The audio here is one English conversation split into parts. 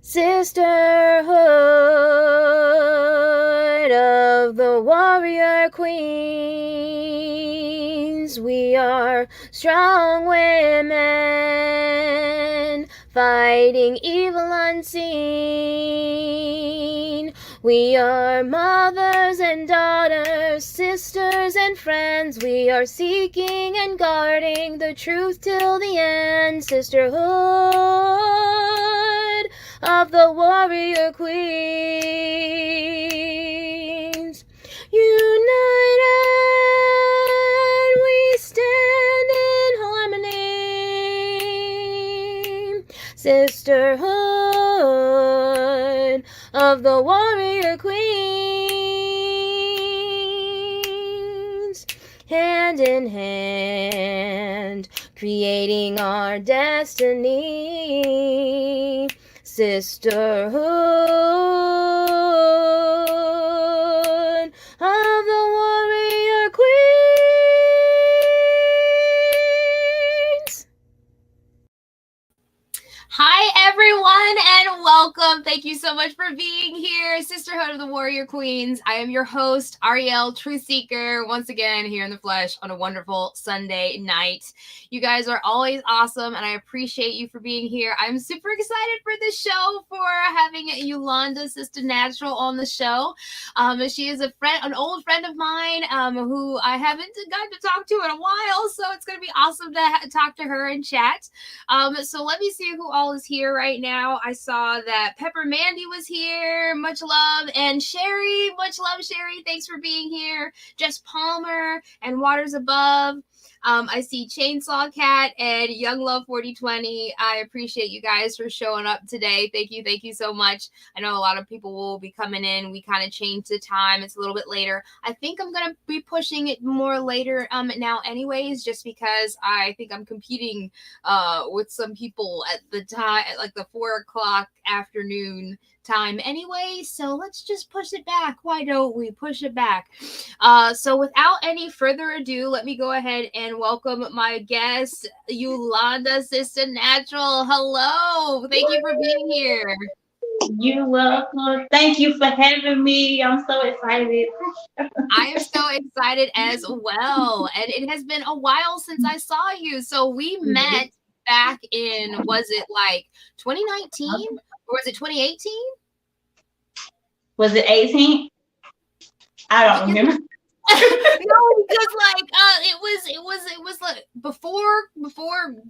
Sisterhood of the warrior queens, we are strong women fighting evil unseen. We are mothers and daughters, sisters and friends. We are seeking and guarding the truth till the end. Sisterhood of the warrior queens, united we stand in harmony. Sisterhood of the warrior queens, hand in hand, creating our destiny. Sisterhood of the warrior queens. Hi, everyone, and welcome. Thank you so much for being here. Sisterhood of the Warrior Queens. I am your host, Ariel, Truth Seeker, once again here in the flesh on a wonderful Sunday night. You guys are always awesome, and I appreciate you for being here. I'm super excited for this show, for having Ulonda, Sista Naturall, on the show. She is an old friend of mine who I haven't gotten to talk to in a while, so it's going to be awesome to talk to her and chat. So let me see who all is here right now. I saw that Pepper Mandy was here. Much love. And Sherry, much love, Sherry. Thanks for being here. Jess Palmer and Waters Above. I see Chainsaw Cat and Young Love 4020. I appreciate you guys for showing up today. Thank you so much. I know a lot of people will be coming in. We kind of changed the time. It's a little bit later. I think I'm gonna be pushing it more later now anyways, just because I think I'm competing with some people at the time at like the 4 o'clock afternoon time anyway, so let's just push it back. Why don't we push it back? So without any further ado, let me go ahead and welcome my guest, Ulonda, Sista Naturall. Hello, thank you for being here. You're welcome. Thank you for having me. I'm so excited. I am so excited as well, and it has been a while since I saw you. So we met back in, was it like 2019 or was it 2018? Was it 18? I don't remember. No, because like it was like before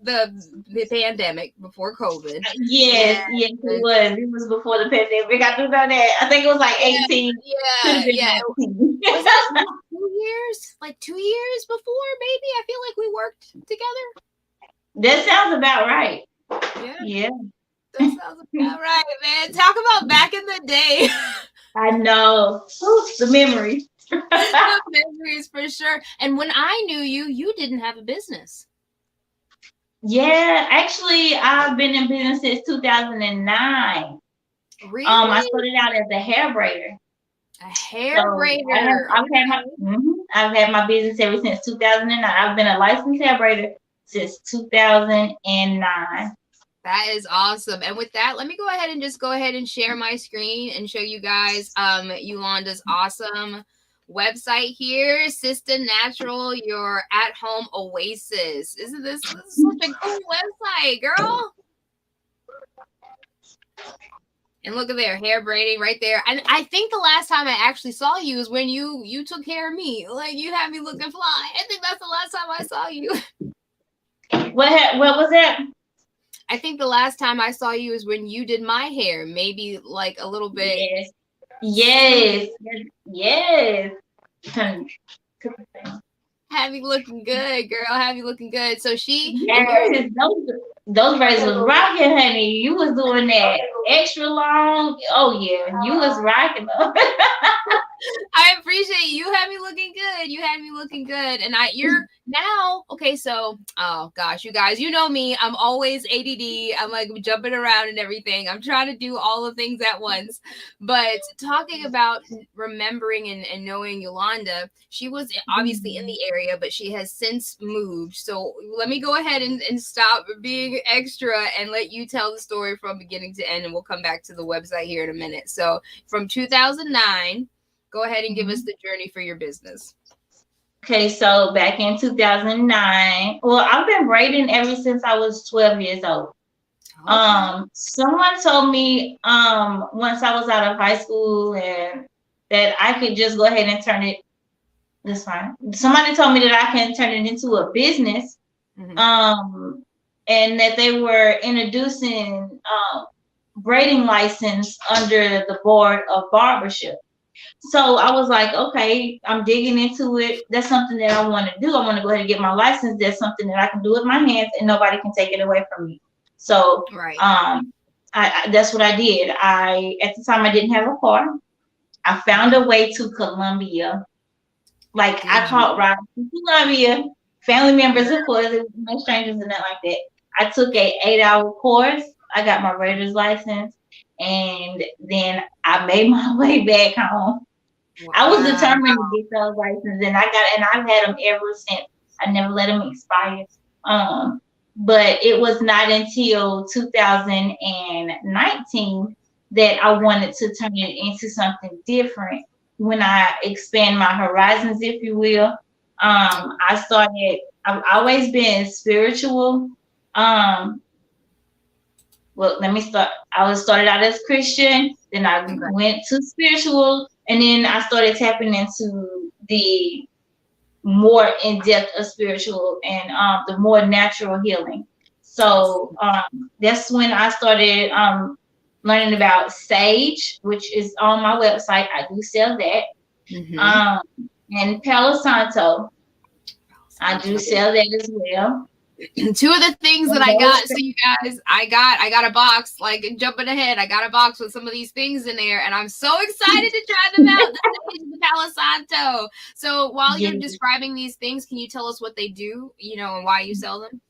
the pandemic, before COVID. Yes, it was. It was before the pandemic. I do know that. I think it was like 18. Yeah. Was that 2 years? Like 2 years before, maybe? I feel like we worked together. That sounds about right. Yeah. That sounds about right, man. Talk about back in the day. I know. Ooh, the memories. The memories for sure. And when I knew you, you didn't have a business. Yeah, actually, I've been in business since 2009. Really? I started out as a hair braider. A hair braider. I've had my business ever since 2009. I've been a licensed hair braider since 2009. That is awesome. And with that, let me go ahead and share my screen and show you guys Ulonda's awesome website here. Sista Naturall, your at-home oasis. Isn't this such a cool website, girl? And look at there, hair braiding right there. And I think the last time I actually saw you is when you took care of me. Like, you had me looking fly. I think that's the last time I saw you. What was that? I think the last time I saw you is when you did my hair, maybe like a little bit. Yes. Have you looking good, girl? Have you looking good? So those braids was rocking, honey. You was doing that extra long. Oh yeah, you was rocking them. I appreciate you. You had me looking good. And you're now okay. So, oh gosh, you guys, you know me. I'm always ADD. I'm like jumping around and everything. I'm trying to do all the things at once. But talking about remembering and knowing Ulonda, she was obviously in the area, but she has since moved. So let me go ahead and stop being extra and let you tell the story from beginning to end, and we'll come back to the website here in a minute. So from 2009. Go ahead and give us the journey for your business. Okay, so back in 2009, well, I've been braiding ever since I was 12 years old. Okay. Someone told me once I was out of high school and that I could just go ahead and turn it. That's fine. Somebody told me that I can turn it into a business, and that they were introducing braiding license under the board of barbership. So I was like, okay, I'm digging into it. That's something that I want to do. I want to go ahead and get my license. That's something that I can do with my hands and nobody can take it away from me. So that's what I did. At the time I didn't have a car. I found a way to Columbia. Like I caught rides to Columbia, family members, of course, it was no strangers and nothing like that. I took a 8-hour course. I got my braider's license. And then I made my way back home. Wow. I was determined to get those licenses, and I've had them ever since. I never let them expire. But it was not until 2019 that I wanted to turn it into something different. When I expand my horizons, if you will, I've always been spiritual. Well, let me start. I started out as Christian, then I went to spiritual, and then I started tapping into the more in-depth of spiritual and the more natural healing. So that's when I started learning about sage, which is on my website. I do sell that. And Palo Santo. I do sell that as well. Two of the things that I got, so you guys, I got a box, like jumping ahead, I got a box with some of these things in there, and I'm so excited to try them out. The Palo Santo. So while you're describing these things, can you tell us what they do, and why you sell them?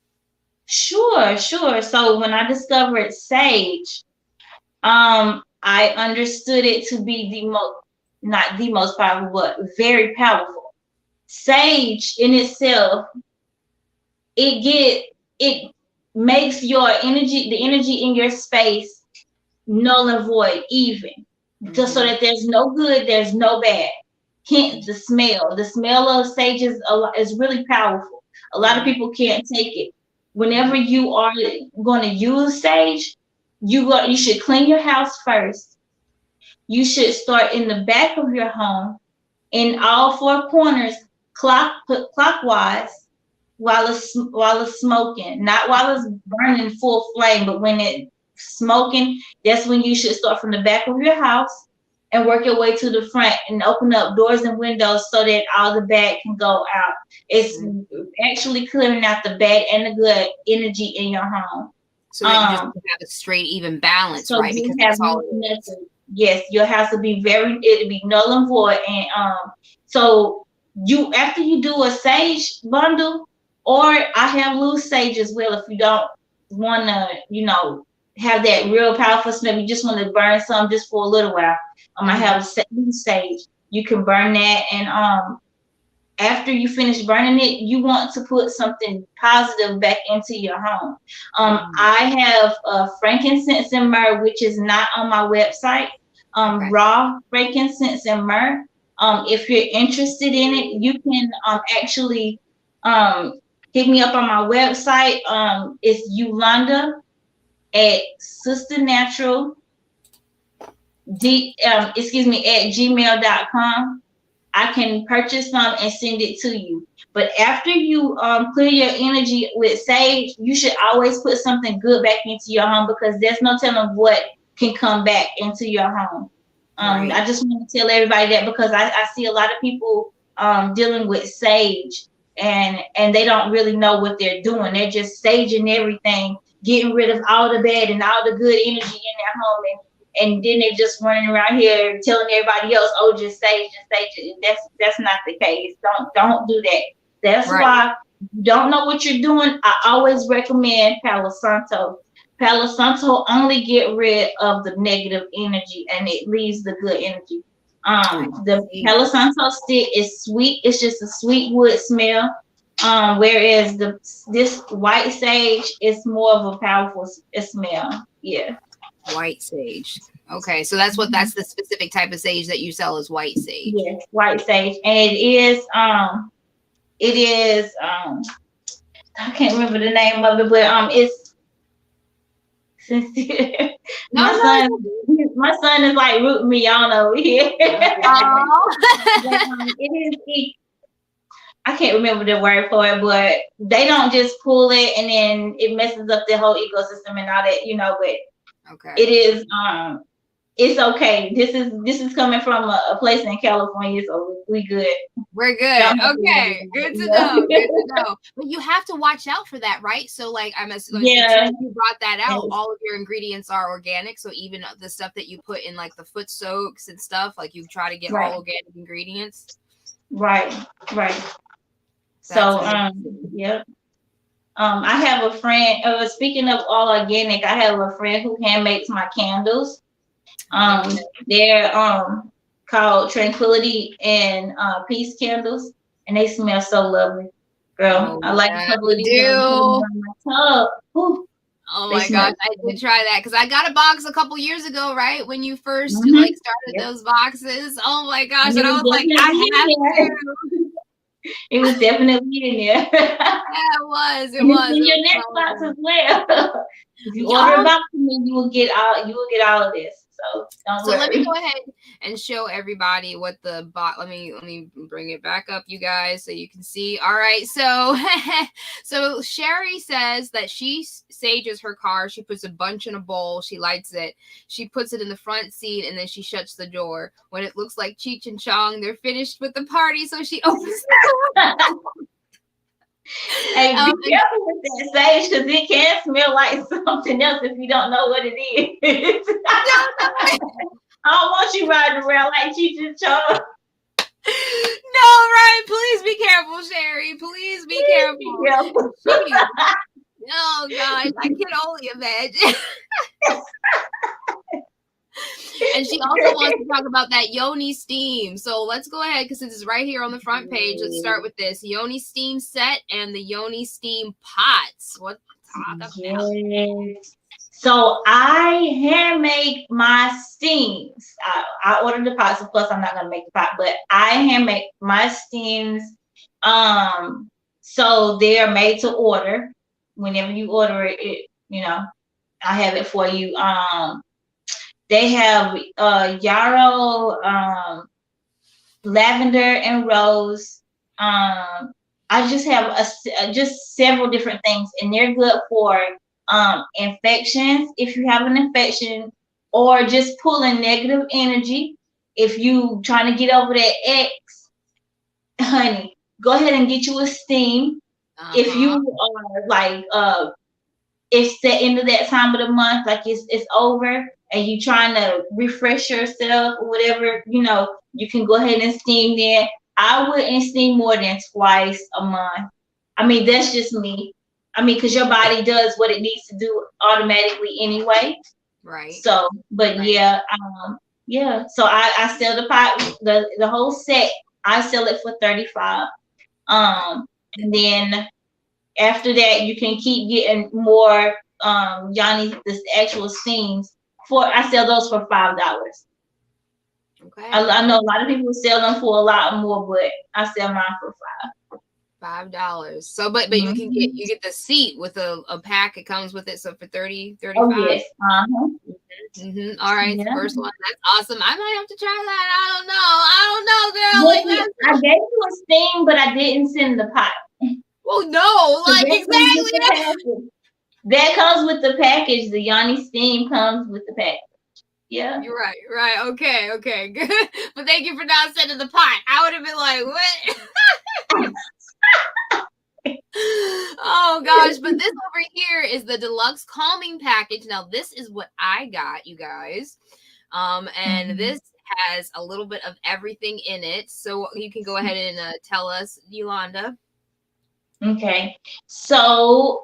Sure. So when I discovered sage, I understood it to be not the most powerful, but very powerful. Sage in itself, it makes your energy, the energy in your space, null and void, even. Just so that there's no good, there's no bad. Hence the smell. The smell of sage is really powerful. A lot of people can't take it. Whenever you are going to use sage, you should clean your house first. You should start in the back of your home, in all four corners, clockwise, while it's smoking, not while it's burning full flame, but when it's smoking, that's when you should start from the back of your house and work your way to the front and open up doors and windows so that all the bad can go out. It's actually clearing out the bad and the good energy in your home. So that you just have a straight, even balance, so right? Because that's all it is. Yes, your house will be it'll be null and void. And so after you do a sage bundle, or I have loose sage as well, if you don't want to, have that real powerful smell, you just want to burn some just for a little while. I have loose sage. You can burn that, and after you finish burning it, you want to put something positive back into your home. I have frankincense and myrrh, which is not on my website. Raw frankincense and myrrh. If you're interested in it, you can actually hit me up on my website. It's Ulonda at Sista Naturall, at gmail.com. I can purchase some and send it to you. But after you clear your energy with sage, you should always put something good back into your home, because there's no telling what can come back into your home. I just want to tell everybody that, because I see a lot of people dealing with sage, and they don't really know what they're doing. They're just saging everything, getting rid of all the bad and all the good energy in their home, and then they're just running around here telling everybody else, "Oh, just sage, just sage." That's not the case. Don't do that. That's why you don't know what you're doing. I always recommend Palo Santo. Palo Santo only get rid of the negative energy, and it leaves the good energy. The Palo Santo stick is sweet. It's just a sweet wood smell. Whereas this white sage is more of a powerful smell. Yeah. White sage. Okay, so that's the specific type of sage that you sell is white sage. Yes, white sage, and it is I can't remember the name of it, but it's sincere. My son is like rooting me on over here. I can't remember the word for it, but they don't just pull it and then it messes up the whole ecosystem and all that, but it is it's okay. This is coming from a place in California, so we good. We're good. Okay, good to know. Good to know. But you have to watch out for that, right? So, like, I'm assuming you brought that out. All of your ingredients are organic, so even the stuff that you put in, like the foot soaks and stuff, like you try to get all organic ingredients. Right. So, yep. I have a friend. Speaking of all organic, I have a friend who hand makes my candles. They're called Tranquility and Peace candles, and they smell so lovely, girl. I like a couple of these. Oh my gosh, I did try that because I got a box a couple years ago, right? When you first started those boxes. Oh my gosh, and I was like, I have to. It was definitely in there. Yeah, it was. It was. In your next box as well. If you order a box from me, you will get all of this. So let me go ahead and show everybody what the box. Let me bring it back up, you guys, so you can see. All right, so Sherry says that she sages her car. She puts a bunch in a bowl. She lights it. She puts it in the front seat, and then she shuts the door. When it looks like Cheech and Chong, they're finished with the party, so she opens the door. Hey, be And careful with that sage because it can smell like something else if you don't know what it is. I don't want you riding around like Cheech and Chong. no, right? Please be careful, Sherry. Please be careful. Be careful. Jeez. Oh gosh, I can only imagine. And she also wants to talk about that yoni steam. So let's go ahead because it's right here on the front page. Let's start with this yoni steam set and the yoni steam pots. What talk about? Yes. So I hand make my steams. I ordered the pots. Of course, I'm not gonna make the pot, but I hand make my steams. So they are made to order. Whenever you order it, I have it for you. They have yarrow, lavender, and rose. I just have just several different things, and they're good for infections if you have an infection, or just pulling negative energy. If you trying to get over that ex, honey, go ahead and get you a steam. If you are like it's the end of that time of the month, like it's over, and you trying to refresh yourself or whatever, you can go ahead and steam then. I wouldn't steam more than twice a month. I mean, that's just me. I mean, because your body does what it needs to do automatically anyway. Right. So, but right. Yeah. So I sell the pot, the whole set. I sell it for $35. And then after that, you can keep getting more yoni, the actual steams. I sell those for $5. Okay. I know a lot of people sell them for a lot more, but I sell mine for $5. So, but you can get the seat with a pack. It comes with it. So for $35. Oh, yes. All right. Yeah. First one. That's awesome. I might have to try that. I don't know, girl. Well, I gave you a steam, but I didn't send the pot. Well, no, like exactly. That comes with the package. The yoni steam comes with the package. Yeah. You're right. Okay, good. But thank you for not sending the pot. I would have been like, what? Oh gosh, but this over here is the deluxe calming package. Now this is what I got, you guys. And this has a little bit of everything in it. So you can go ahead and tell us, Ulonda. Okay, so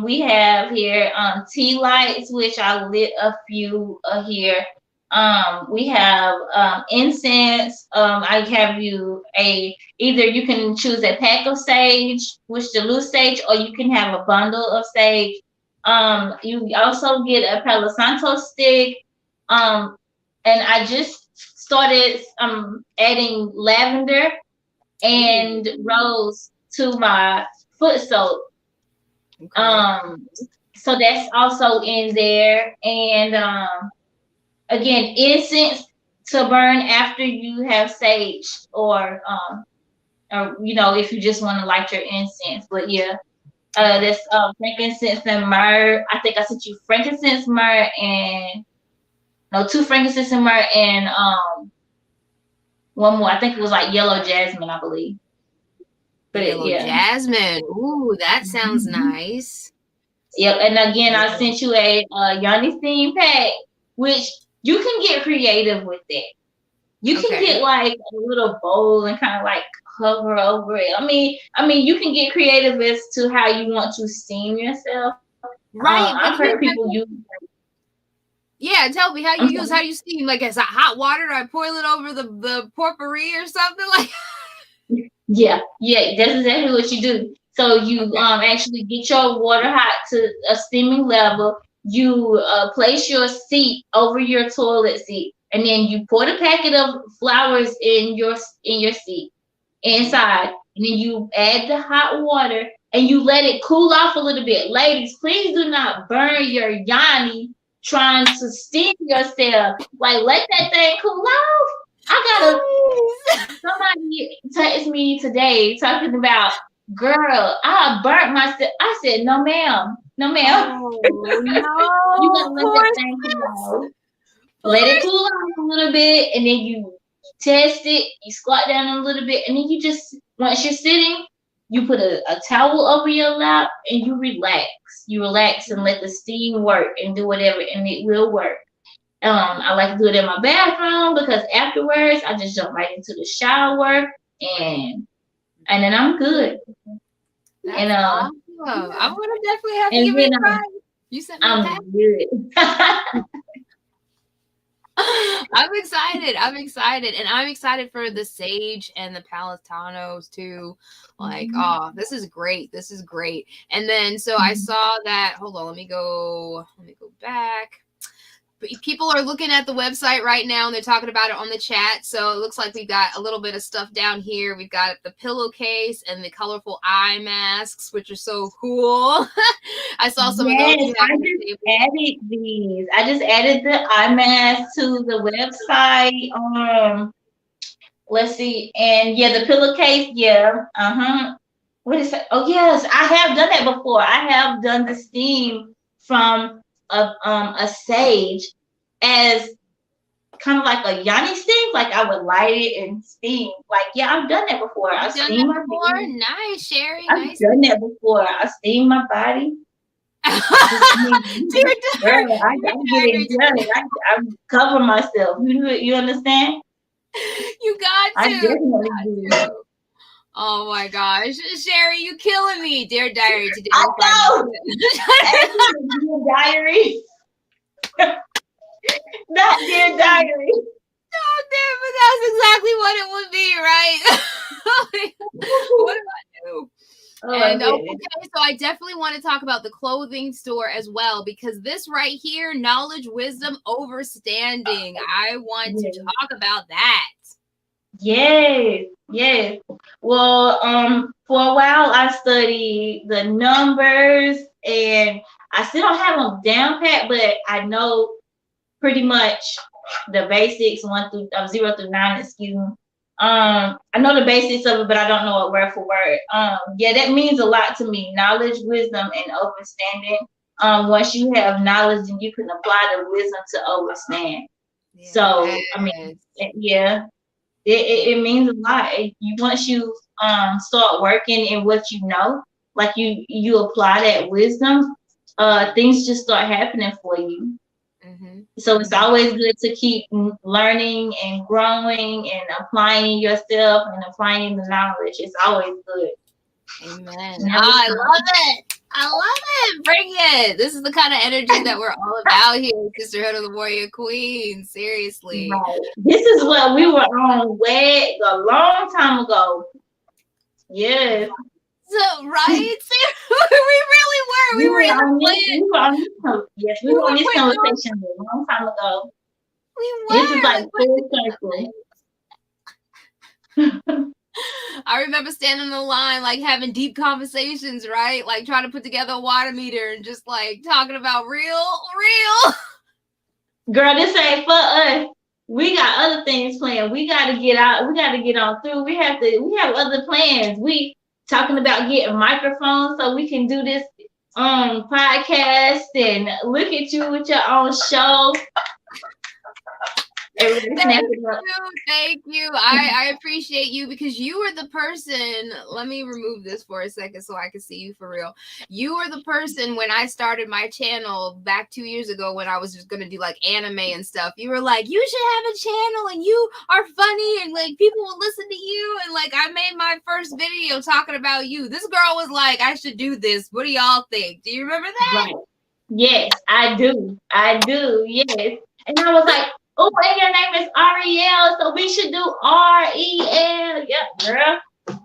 we have here tea lights, which I lit a few here. We have incense. I have you either you can choose a pack of sage, which the loose sage, or you can have a bundle of sage. You also get a Palo Santo stick. And I just started adding lavender and rose to my foot soap. Okay. So that's also in there. And again, incense to burn after you have sage, or if you just want to light your incense. But yeah, that's frankincense and myrrh. I think I sent you frankincense, myrrh, and 2 frankincense and myrrh, and one more. I think it was like yellow jasmine, I believe. But yellow jasmine. Ooh, that sounds nice. Yep. And again, I sent you a yoni steam pack, which you can get creative with that. You can get like a little bowl and kind of like cover over it. I mean, you can get creative as to how you want to steam yourself. Right. I've heard people use. Yeah, tell me how you steam. Like, is that hot water? Do I boil it over the potpourri or something like? Yeah, that's exactly what you do. So you actually get your water hot to a steaming level. You place your seat over your toilet seat, and then you pour the packet of flowers in your seat inside, and then you add the hot water, and you let it cool off a little bit. Ladies, please do not burn your yoni trying to steam yourself. Like, let that thing cool off. Somebody texted me today talking about, girl, I burnt myself. I said, no, ma'am. Oh, no. You gotta let that thing cool off. Let it cool off a little bit, and then you test it. You squat down a little bit, and then you just, once you're sitting, you put a towel over your lap and you relax. You relax and let the steam work and do whatever, and it will work. I like to do it in my bathroom because afterwards I just jump right into the shower and then I'm good. That's and awesome. I'm gonna definitely have to and give it then a try. You sent me a pack. I'm good. I'm excited. I'm excited. And I'm excited for the Sage and the Palestinos too. Like, oh, this is great. This is great. And then so I saw that. Hold on, let me go back. People are looking at the website right now and they're talking about it on the chat. So it looks like we've got a little bit of stuff down here. We've got the pillowcase and the colorful eye masks, which are so cool. I saw some of those. Added these. I just added the eye mask to the website. Let's see. And yeah, the pillowcase. Yeah. What is it? Oh yes, I have done that before. I have done the steam from a sage as kind of like a yoni steam. Like I would light it and steam. Like yeah, I've done that before. I've done that before. Nice, Sherry. I've done that before. I steam my body. Dear Girl, I get it done. I cover myself. You understand? You got to. I definitely do. Oh my gosh, Sherry, you killing me, dear diary. Today I know. Dear diary. Not dear diary. Oh, damn, but that's exactly what it would be, right? What do I do? And okay, so I definitely want to talk about the clothing store as well, because this right here, knowledge, wisdom, overstanding. I want to talk about that. Yes. Well, for a while I studied the numbers, and I still don't have them down pat, but I know pretty much the basics 0 through 9. Excuse me. I know the basics of it, but I don't know it word for word. Yeah, that means a lot to me. Knowledge, wisdom, and understanding. Once you have knowledge, then you can apply the wisdom to understand. Yes. So, I mean, yeah, it means a lot. Once you start working in what you know, like you apply that wisdom, things just start happening for you. So it's always good to keep learning and growing and applying yourself and applying the knowledge. It's always good. Amen. I love it. I love it. Bring it. This is the kind of energy that we're all about here, Sisterhood of the Warrior Queen. Seriously. Right. This is what we were on way a long time ago. Yes. So, right? We really were. We were on this conversation a long time ago. We were. This is like full circle. I remember standing in the line, like having deep conversations, right? Like trying to put together a water meter and just like talking about real. Girl, this ain't for us. We got other things planned. We got to get out. We got to get on through. We have other plans. We talking about getting microphones so we can do this podcast and look at you with your own show. Thank you. I appreciate you, because you were the person. Let me remove this for a second so I can see you for real. You were the person when I started my channel back 2 years ago, when I was just gonna do like anime and stuff. You were like, you should have a channel and you are funny and like people will listen to you, and like I made my first video talking about you. This girl was like, I should do this. What do y'all think? Do you remember that? Right. Yes, I do. Yes. And I was like, oh, and your name is Ariel, so we should do REL. Yep, girl. Guys,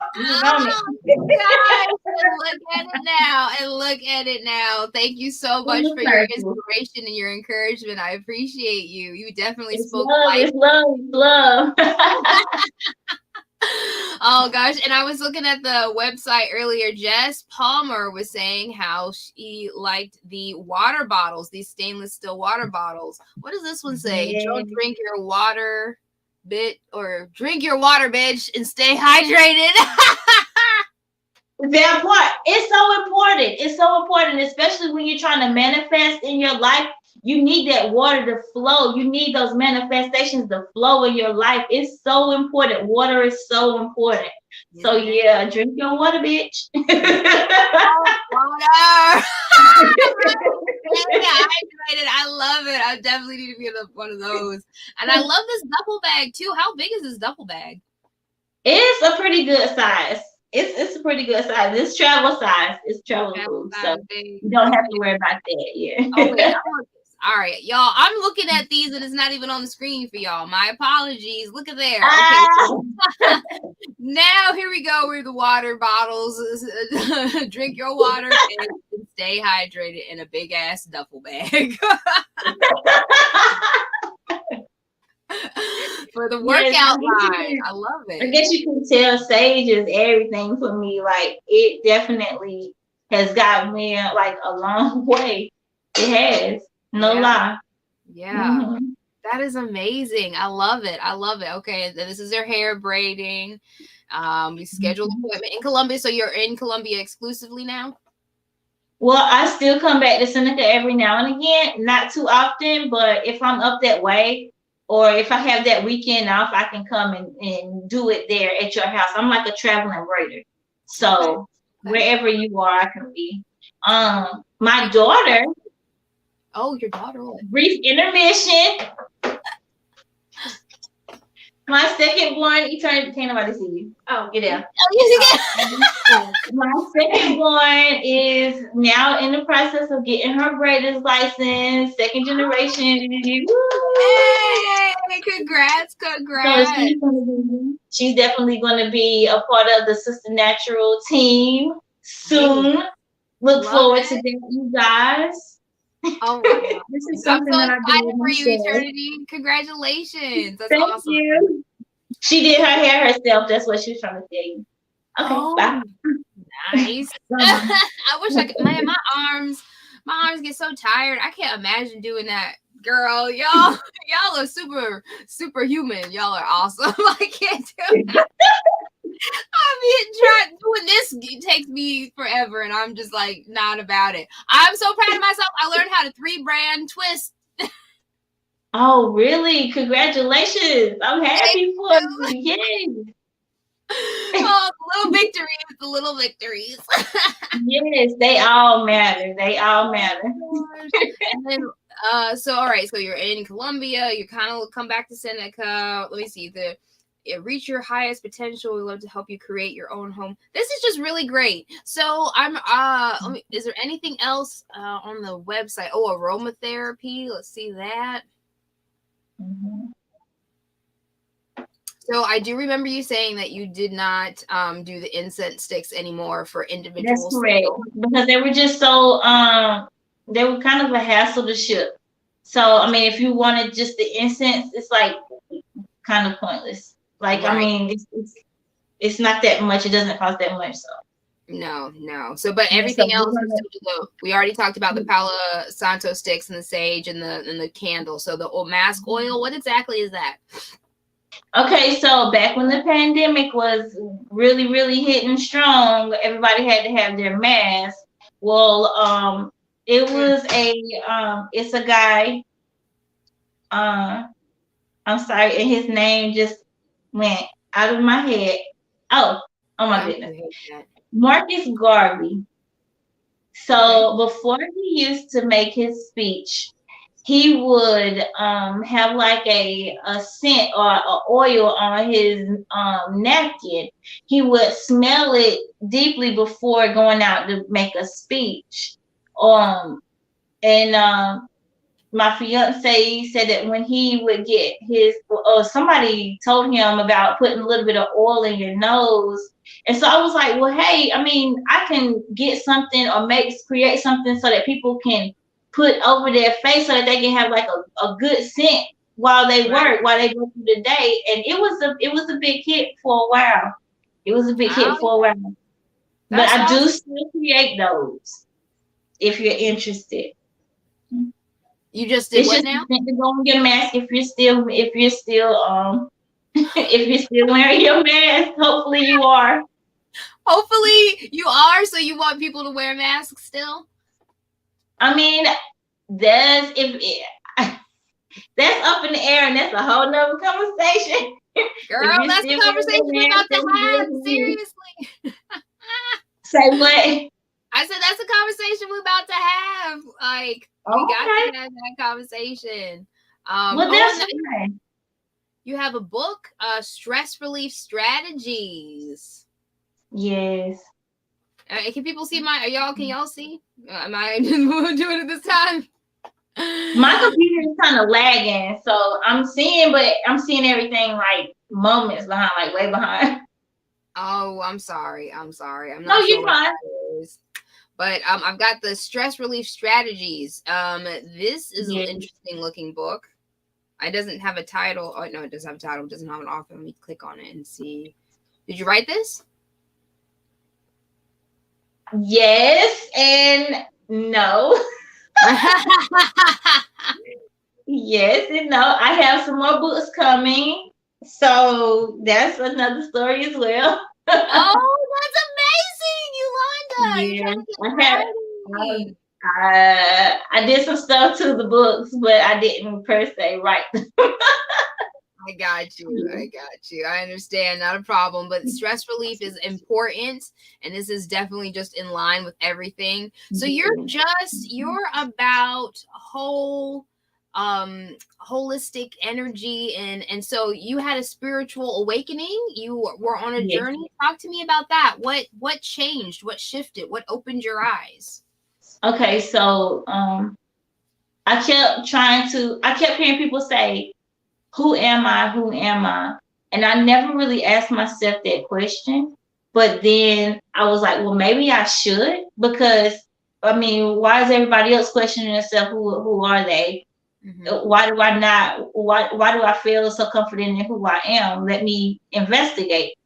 look at it now. Thank you so much for your inspiration and your encouragement. I appreciate you. You definitely spoke life. It's love. Oh gosh, and I was looking at the website earlier. Jess Palmer was saying how she liked the water bottles, these stainless steel water bottles. What does this one say? Yeah. Don't drink your water, drink your water, bitch, and stay hydrated. That part, it's so important. It's so important, especially when you're trying to manifest in your life. you need that water to flow. You need those manifestations to flow in your life. It's so important. Water is so important. So yeah, drink your water, bitch. Water. Hydrated. I love it. I definitely need to be one of those. And I love this duffel bag too. How big is this duffel bag? It's a pretty good size. It's a pretty good size. It's travel size. It's travel food. So you don't have to worry about that. Yeah. Okay. All right, y'all. I'm looking at these and it's not even on the screen for y'all. My apologies. Look at there. Okay. Now here we go. We're the water bottles. Drink your water and stay hydrated in a big ass duffel bag. For the workout line. I love it. I guess you can tell Sage is everything for me. Like, it definitely has got me like a long way. It has. No lie. Yeah. Mm-hmm. That is amazing. I love it. I love it. Okay. This is their hair braiding. We scheduled an appointment in Columbia. So you're in Columbia exclusively now? Well, I still come back to Seneca every now and again. Not too often, but if I'm up that way, or if I have that weekend off, I can come and do it there at your house. I'm like a traveling braider. So wherever you are, I can be. My daughter. Oh, your daughter. Brief intermission. My second born, can't nobody see you. Oh, get out. My second born is now in the process of getting her braider's license, second generation. Hey, congrats. So she's definitely going to be a part of the Sista Naturall team soon. Look forward to that, you guys. Oh my God. This is something I'm so excited for you, Eternity. Congratulations. That's Thank awesome. you. She did her hair herself. That's what she was trying to tell you. Okay, bye. Nice. I wish I could. Man, my arms get so tired. I can't imagine doing that. Girl, y'all are superhuman. Y'all are awesome. I can't do that. Doing this takes me forever, and I'm just like not about it. I'm so proud of myself. I learned how to 3-brand twist. Oh, really? Congratulations! I'm happy for you. Yay! Oh, the little victories. Yes, they all matter. And then, so all right, so you're in Columbia. You kind of come back to Seneca. Let me see reach your highest potential. We love to help you create your own home. This is just really great. So is there anything else on the website? Oh, aromatherapy. Let's see that. Mm-hmm. So I do remember you saying that you did not do the incense sticks anymore for individuals. That's correct. Because they were just so they were kind of a hassle to ship. So I mean, if you wanted just the incense, it's like kind of pointless. Like, right. I mean, it's not that much. It doesn't cost that much. So no. So, but everything else, we already talked about the Palo Santo sticks and the sage and the candle. So the mask oil, what exactly is that? Okay, so back when the pandemic was really, really hitting strong, everybody had to have their mask. Well, it was it's a guy. I'm sorry, and his name just went out of my head. Oh my goodness. Marcus Garvey. So before he used to make his speech, he would have like a scent or an oil on his napkin. He would smell it deeply before going out to make a speech. My fiance said that when he would get somebody told him about putting a little bit of oil in your nose. And so I was like, well, hey, I mean, I can get something or create something so that people can put over their face so that they can have like a good scent while they work, while they go through the day. And it was a big hit for a while. But I do still create those if you're interested. You just did what now? To go on your mask if you're still wearing your mask. Hopefully you are. Hopefully you are. So you want people to wear masks still? I mean, Does if it, that's up in the air, and that's a whole nother conversation. Girl, that's the conversation we're about to have. Seriously. Say what? I said that's a conversation we're about to have. Like, we got to have that conversation. Well, that's fine. You have a book, Stress Relief Strategies. Yes. Can people see can y'all see? Am I doing it this time? My computer is kind of lagging, so I'm seeing everything like moments behind, like way behind. Oh, I'm sorry. I'm not no, sure you're fine. But I've got the Stress Relief Strategies. This is an interesting looking book. It doesn't have a title. Oh no, it does have a title. It doesn't have an author. Let me click on it and see. Did you write this? Yes and no. Yes and no. I have some more books coming, so that's another story as well. Oh, that's amazing, Ulonda. Yeah, I did some stuff to the books, but I didn't per se write them. I got you. I understand. Not a problem. But stress relief is important. And this is definitely just in line with everything. So you're about holistic energy. And so you had a spiritual awakening. You were on a journey. Talk to me about that. What changed? What shifted? What opened your eyes? Okay. So, I kept hearing people say, who am I? Who am I? And I never really asked myself that question. But then I was like, well, maybe I should, because I mean, why is everybody else questioning themselves? Who are they? Mm-hmm. Why do I feel so confident in who I am? Let me investigate.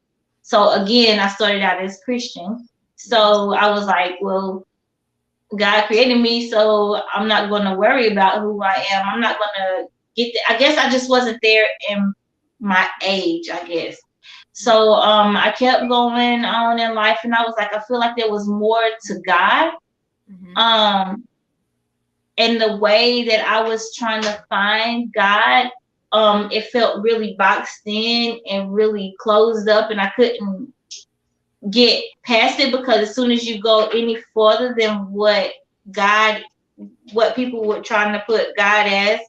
So again, I started out as Christian. So I was like, well, God created me, so I'm not going to worry about who I am. I'm not going to I guess I just wasn't there in my age, I guess. So I kept going on in life, and I was like, I feel like there was more to God. Mm-hmm. And the way that I was trying to find God, it felt really boxed in and really closed up, and I couldn't get past it, because as soon as you go any further than what people were trying to put God as,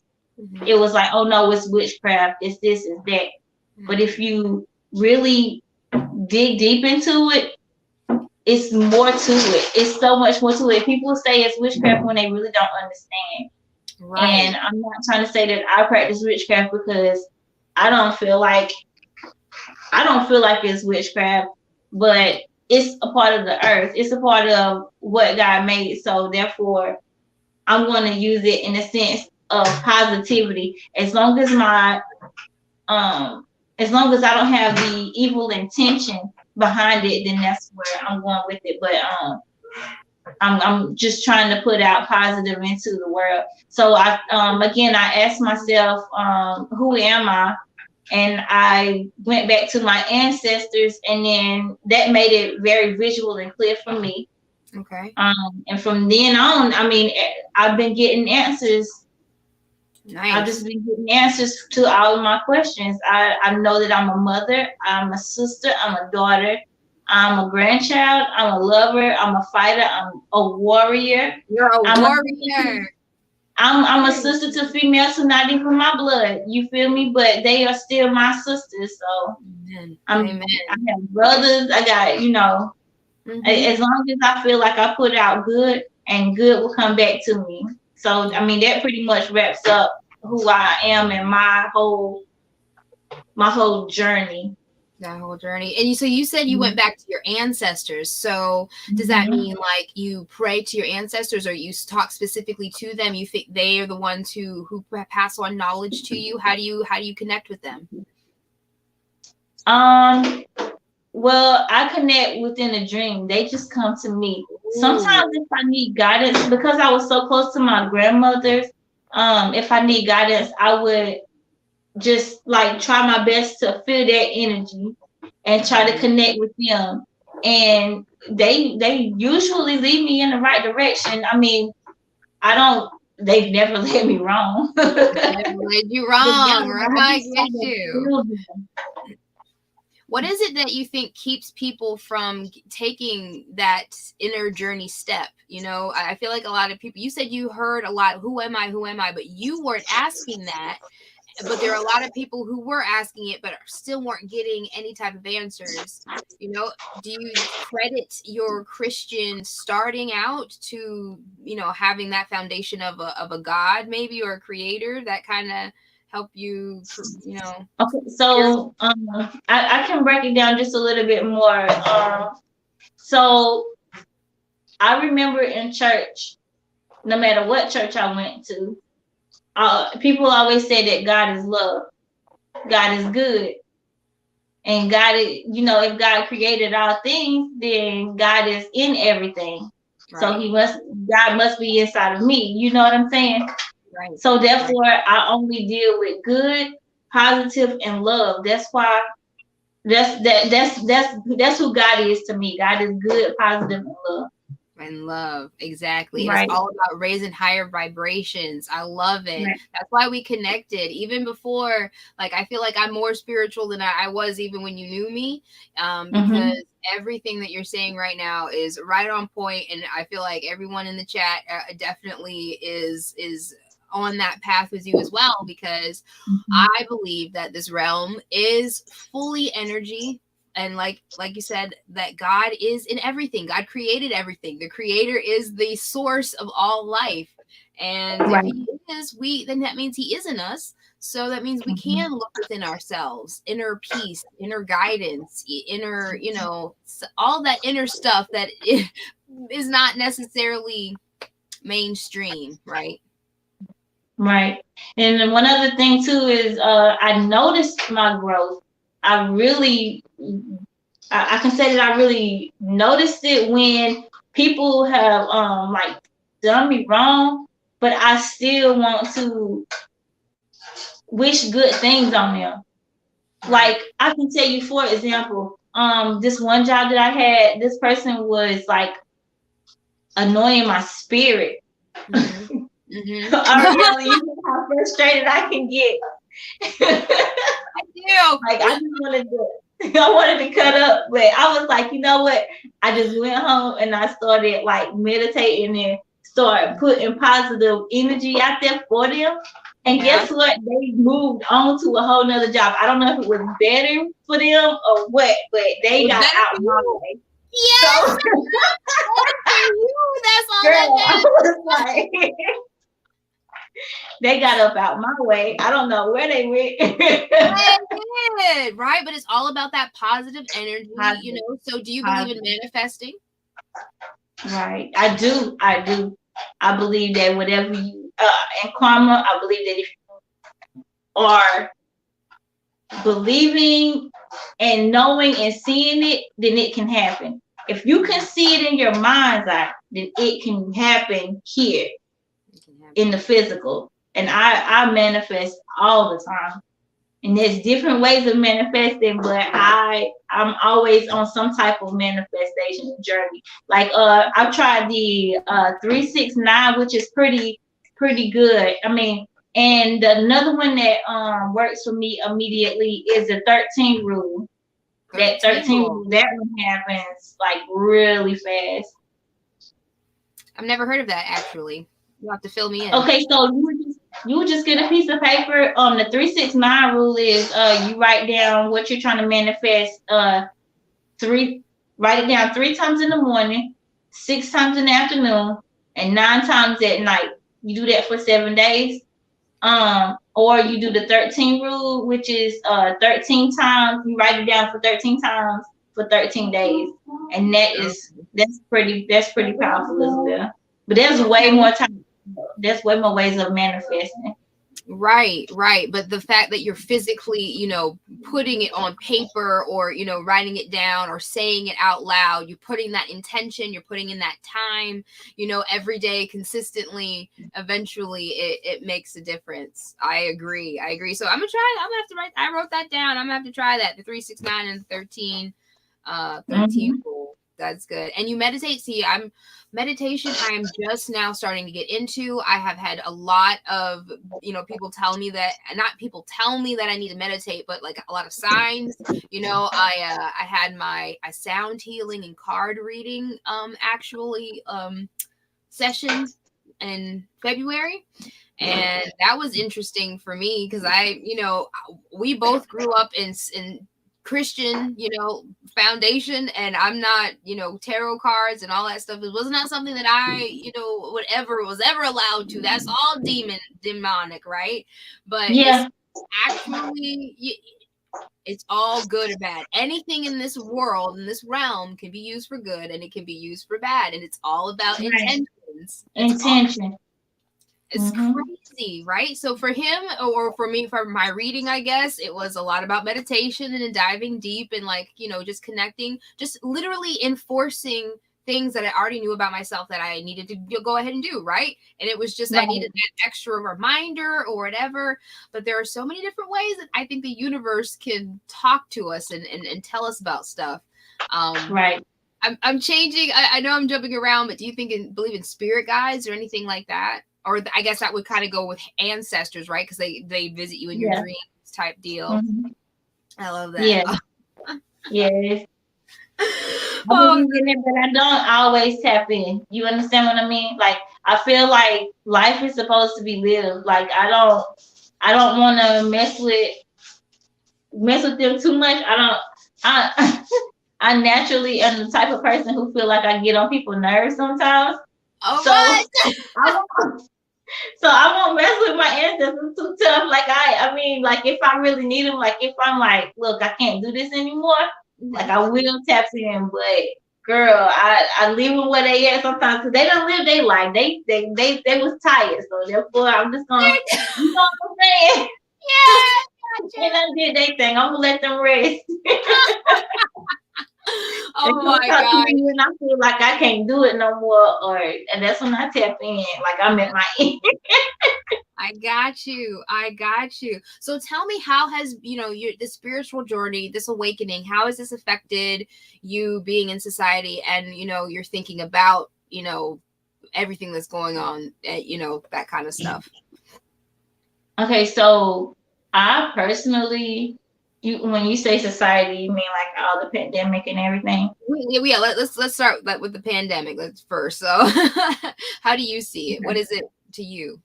mm-hmm. It was like, oh no, it's witchcraft, it's this, it's that. Mm-hmm. But if you really dig deep into it, it's more to it. It's so much more to it. People say it's witchcraft when they really don't understand. Right. And I'm not trying to say that I practice witchcraft, because I don't feel like it's witchcraft, but it's a part of the earth. It's a part of what God made. So therefore, I'm going to use it in a sense of positivity. As long as I don't have the evil intention behind it, then that's where I'm going with it. But I'm just trying to put out positive into the world. So I asked myself, who am I? And I went back to my ancestors, and then that made it very visual and clear for me. Okay. And from then on, I mean, I've been getting answers. Nice. I've just been getting answers to all of my questions. I know that I'm a mother, I'm a sister, I'm a daughter, I'm a grandchild, I'm a lover, I'm a fighter, I'm a warrior. You're a warrior. I'm a sister to females who not even my blood. You feel me? But they are still my sisters. So Amen. I have brothers. I got, mm-hmm. As long as I feel like I put out good, and good will come back to me. So I mean, that pretty much wraps up who I am and my whole journey. That whole journey. And so you said you went back to your ancestors. So does that mean like you pray to your ancestors, or you talk specifically to them? You think they are the ones who pass on knowledge to you? How do you connect with them? Well, I connect within a dream. They just come to me. Ooh. Sometimes if I need guidance, because I was so close to my grandmothers, if I need guidance, I would just like try my best to feel that energy and try to connect with them. And they usually lead me in the right direction. I mean, I don't they've never led me wrong. Never led you wrong, right? I get you. What is it that you think keeps people from taking that inner journey step? You know, I feel like a lot of people, you said you heard a lot, who am I? Who am I? But you weren't asking that. But there are a lot of people who were asking it, but still weren't getting any type of answers. You know, do you credit your Christian starting out to, you know, having that foundation of a God maybe, or a creator that kind of help you, you know? Okay, so I can break it down just a little bit more. So I remember in church, no matter what church I went to, people always say that God is love, God is good, and God is, you know, if God created all things, then God is in everything. Right. So God must be inside of me. You know what I'm saying? Right. So therefore, I only deal with good, positive, and love. That's why. That's who God is to me. God is good, positive, and love. And love, exactly. Right. It's all about raising higher vibrations. I love it. Right. That's why we connected. Even before, like, I feel like I'm more spiritual than I was even when you knew me, because everything that you're saying right now is right on point, and I feel like everyone in the chat definitely is on that path with you as well, because I believe that this realm is fully energy. And like you said, that God is in everything. God created everything. The creator is the source of all life. And if he is, then that means he is in us. So that means we can look within ourselves, inner peace, inner guidance, inner, you know, all that inner stuff that is not necessarily mainstream, right? Right. And then one other thing too is I noticed my growth. I can say that I really noticed it when people have like done me wrong, but I still want to wish good things on them. Like I can tell you, for example, this one job that I had, this person was like annoying my spirit. Ariella, you know how frustrated I can get. I do. Like I wanted to cut up, but I was like, you know what? I just went home and I started like meditating and started putting positive energy out there for them. And guess what? They moved on to a whole nother job. I don't know if it was better for them or what, but they got out my way. Yes, so, that's all that matters. They got up out my way. I don't know where they went. Right? But it's all about that positive energy, you know. So do you believe in manifesting? Right. I do. I believe that whatever you in karma, I believe that if you are believing and knowing and seeing it, then it can happen. If you can see it in your mind's eye, then it can happen here in the physical. And I manifest all the time. And there's different ways of manifesting, but I'm always on some type of manifestation journey. Like I've tried the 369, which is pretty good. I mean, and another one that works for me immediately is the 13 rule. That 13 rule, that one happens like really fast. I've never heard of that actually. You have to fill me in. Okay, so you would just get a piece of paper. The 369 rule is you write down what you're trying to manifest. Write it down 3 times in the morning, 6 times in the afternoon, and 9 times at night. You do that for 7 days. Or you do the 13 rule, which is 13 times. You write it down for 13 times for 13 days, and that's pretty powerful as well. But there's way more time. There's way more ways of manifesting. Right. But the fact that you're physically, you know, putting it on paper or, you know, writing it down or saying it out loud, you're putting that intention, you're putting in that time, you know, every day consistently, eventually it makes a difference. I agree. So I'm going to try it. I'm going to have to write, I wrote that down. I'm going to have to try that. The 369 and 13 rule. That's good. And you meditate. See, meditation, I am just now starting to get into. I have had a lot of, people tell me that, not people tell me that I need to meditate, but like a lot of signs. I had my sound healing and card reading session in February. And that was interesting for me because we both grew up in Christian, foundation, and I'm not, tarot cards and all that stuff. It was not something that I, was ever allowed to. That's all demonic, right? But yeah, it's actually, it's all good or bad. Anything in this world, in this realm, can be used for good and it can be used for bad, and it's all about intentions. Intention. It's crazy, right? So for him, or for me, for my reading, I guess it was a lot about meditation and diving deep and just connecting, just literally enforcing things that I already knew about myself that I needed to go ahead and do, right? And it was just I needed that extra reminder or whatever. But there are so many different ways that I think the universe can talk to us and tell us about stuff. Right. I'm changing. I know I'm jumping around, but do you believe in spirit guides or anything like that? Or I guess that would kind of go with ancestors, right? Because they visit you in your dreams type deal. I love that. Yeah. Yes. I believe in it, but I don't always tap in. You understand what I mean? Like, I feel like life is supposed to be lived. Like, I don't want to mess with them too much. I naturally am the type of person who feel like I get on people's nerves sometimes. So I won't mess with my ancestors too tough. Like like if I really need them, like if I'm like, look, I can't do this anymore, like I will tap in. But girl, I leave them where they at sometimes because they don't live their life. They was tired, so therefore I'm just gonna, you know what I'm saying? Yeah. They done did their thing. I'm gonna let them rest. Oh my God. When I feel like I can't do it no more, and that's when I tap in, like I'm at my end. I got you. So tell me, how has the spiritual journey, this awakening, how has this affected you being in society and you're thinking about everything that's going on, that kind of stuff? Okay, so I personally, when you say society, you mean like all the pandemic and everything? Yeah. Let's start with the pandemic. Let's first. So, how do you see it? What is it to you?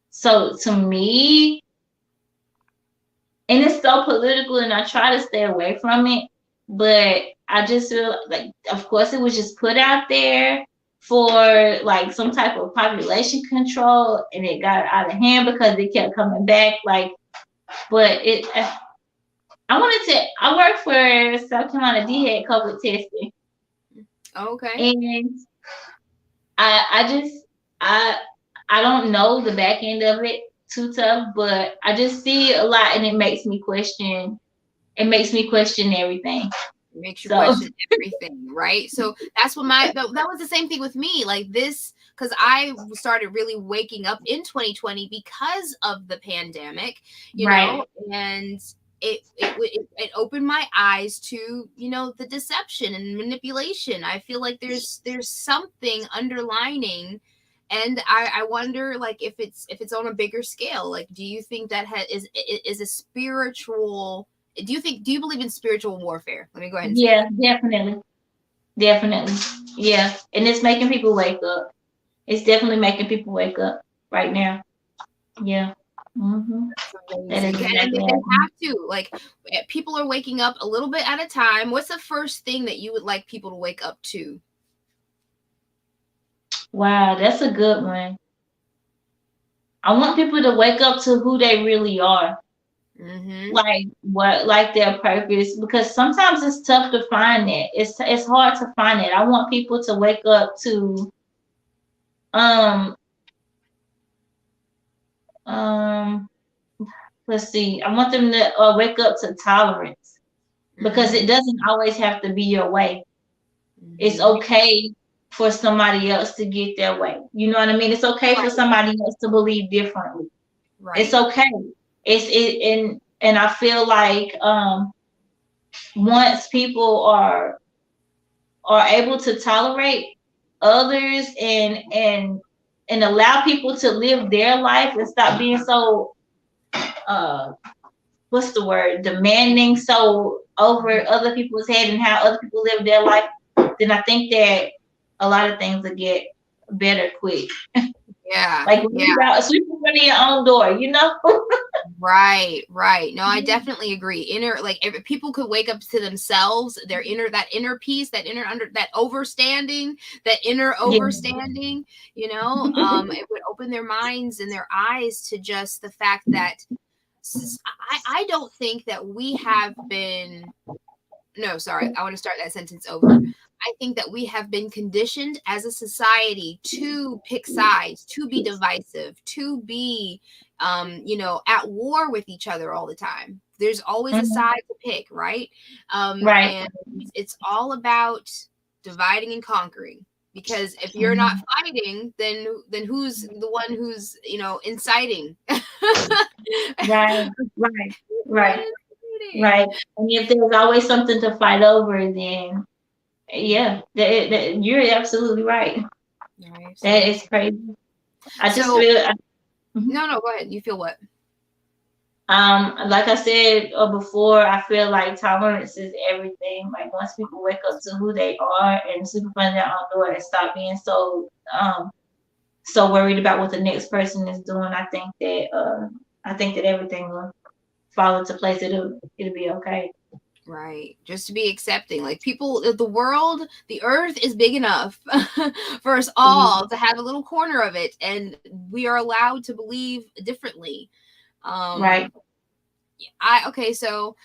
So to me, and it's so political, and I try to stay away from it, but I just feel like, of course, it was just put out there for like some type of population control, and it got out of hand because it kept coming back. But I worked for South Carolina DHED COVID testing. Okay. And I don't know the back end of it too tough, but I just see a lot, and it makes me question. It makes me question everything. It makes you question everything, right? So that's what that was the same thing with me. Like this, because I started really waking up in 2020 because of the pandemic, you know, and it opened my eyes to the deception and manipulation. I feel like there's something underlining, and I wonder, like, if it's on a bigger scale. Like, do you think that is a spiritual? Do you believe in spiritual warfare? Let me go ahead and say that. Definitely. Yeah, and it's making people wake up. It's definitely making people wake up right now. Yeah. And they have to. Like, people are waking up a little bit at a time. What's the first thing that you would like people to wake up to? Wow, that's a good one. I want people to wake up to who they really are. Like their purpose, because sometimes it's tough to find that. It's hard to find it. I want people to wake up to let's see. I want them to wake up to tolerance, because it doesn't always have to be your way. It's okay for somebody else to get their way. You know what I mean? It's okay for somebody else to believe differently. Right. It's okay. And I feel like once people are are able to tolerate others and allow people to live their life and stop being so what's the word, demanding so over other people's head and how other people live their life, then I think that a lot of things will get better quick. Yeah. Like when you got sweep in front of your own door, you know? Right. No, I definitely agree. If people could wake up to themselves, that inner peace, that overstanding, you know, it would open their minds and their eyes to just the fact that I don't think that we have been. No, sorry. I want to start that sentence over. I think that we have been conditioned as a society to pick sides, to be divisive, to be, at war with each other all the time. There's always a side to pick, right? Right. And it's all about dividing and conquering. Because if you're not fighting, then who's the one who's, inciting? Right. And if there's always something to fight over, then yeah, you're absolutely right. Nice. That is crazy. I just feel. No, go ahead. You feel what? Like I said before, I feel like tolerance is everything. Like once people wake up to who they are and sweep in front of their own door and stop being so worried about what the next person is doing, I think that everything will fall into place. It'll be okay. Right. Just to be accepting. Like the earth is big enough for us all to have a little corner of it, and we are allowed to believe differently. Right. So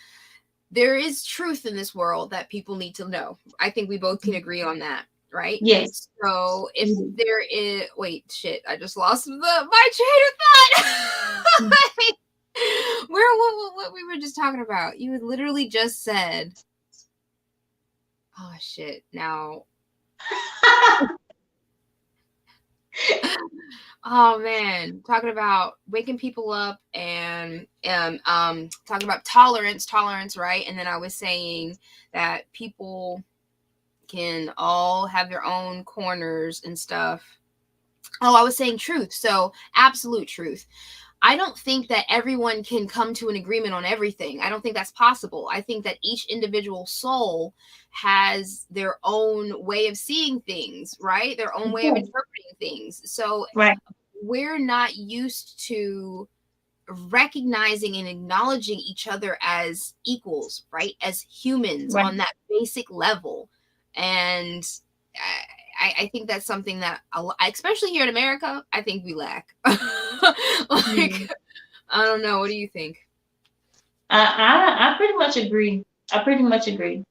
there is truth in this world that people need to know. I think we both can agree on that, right? Yes. So if there is, I just lost my train of thought. What we were just talking about. You had literally just said, oh shit, now. Oh man, talking about waking people up and talking about tolerance, right? And then I was saying that people can all have their own corners and stuff. Oh, I was saying truth. So absolute truth. I don't think that everyone can come to an agreement on everything. I don't think that's possible. I think that each individual soul has their own way of seeing things, right? Their own way of interpreting things. So we're not used to recognizing and acknowledging each other as equals, right? As humans on that basic level. And I think that's something that, especially here in America, I think we lack. I don't know. What do you think? I pretty much agree.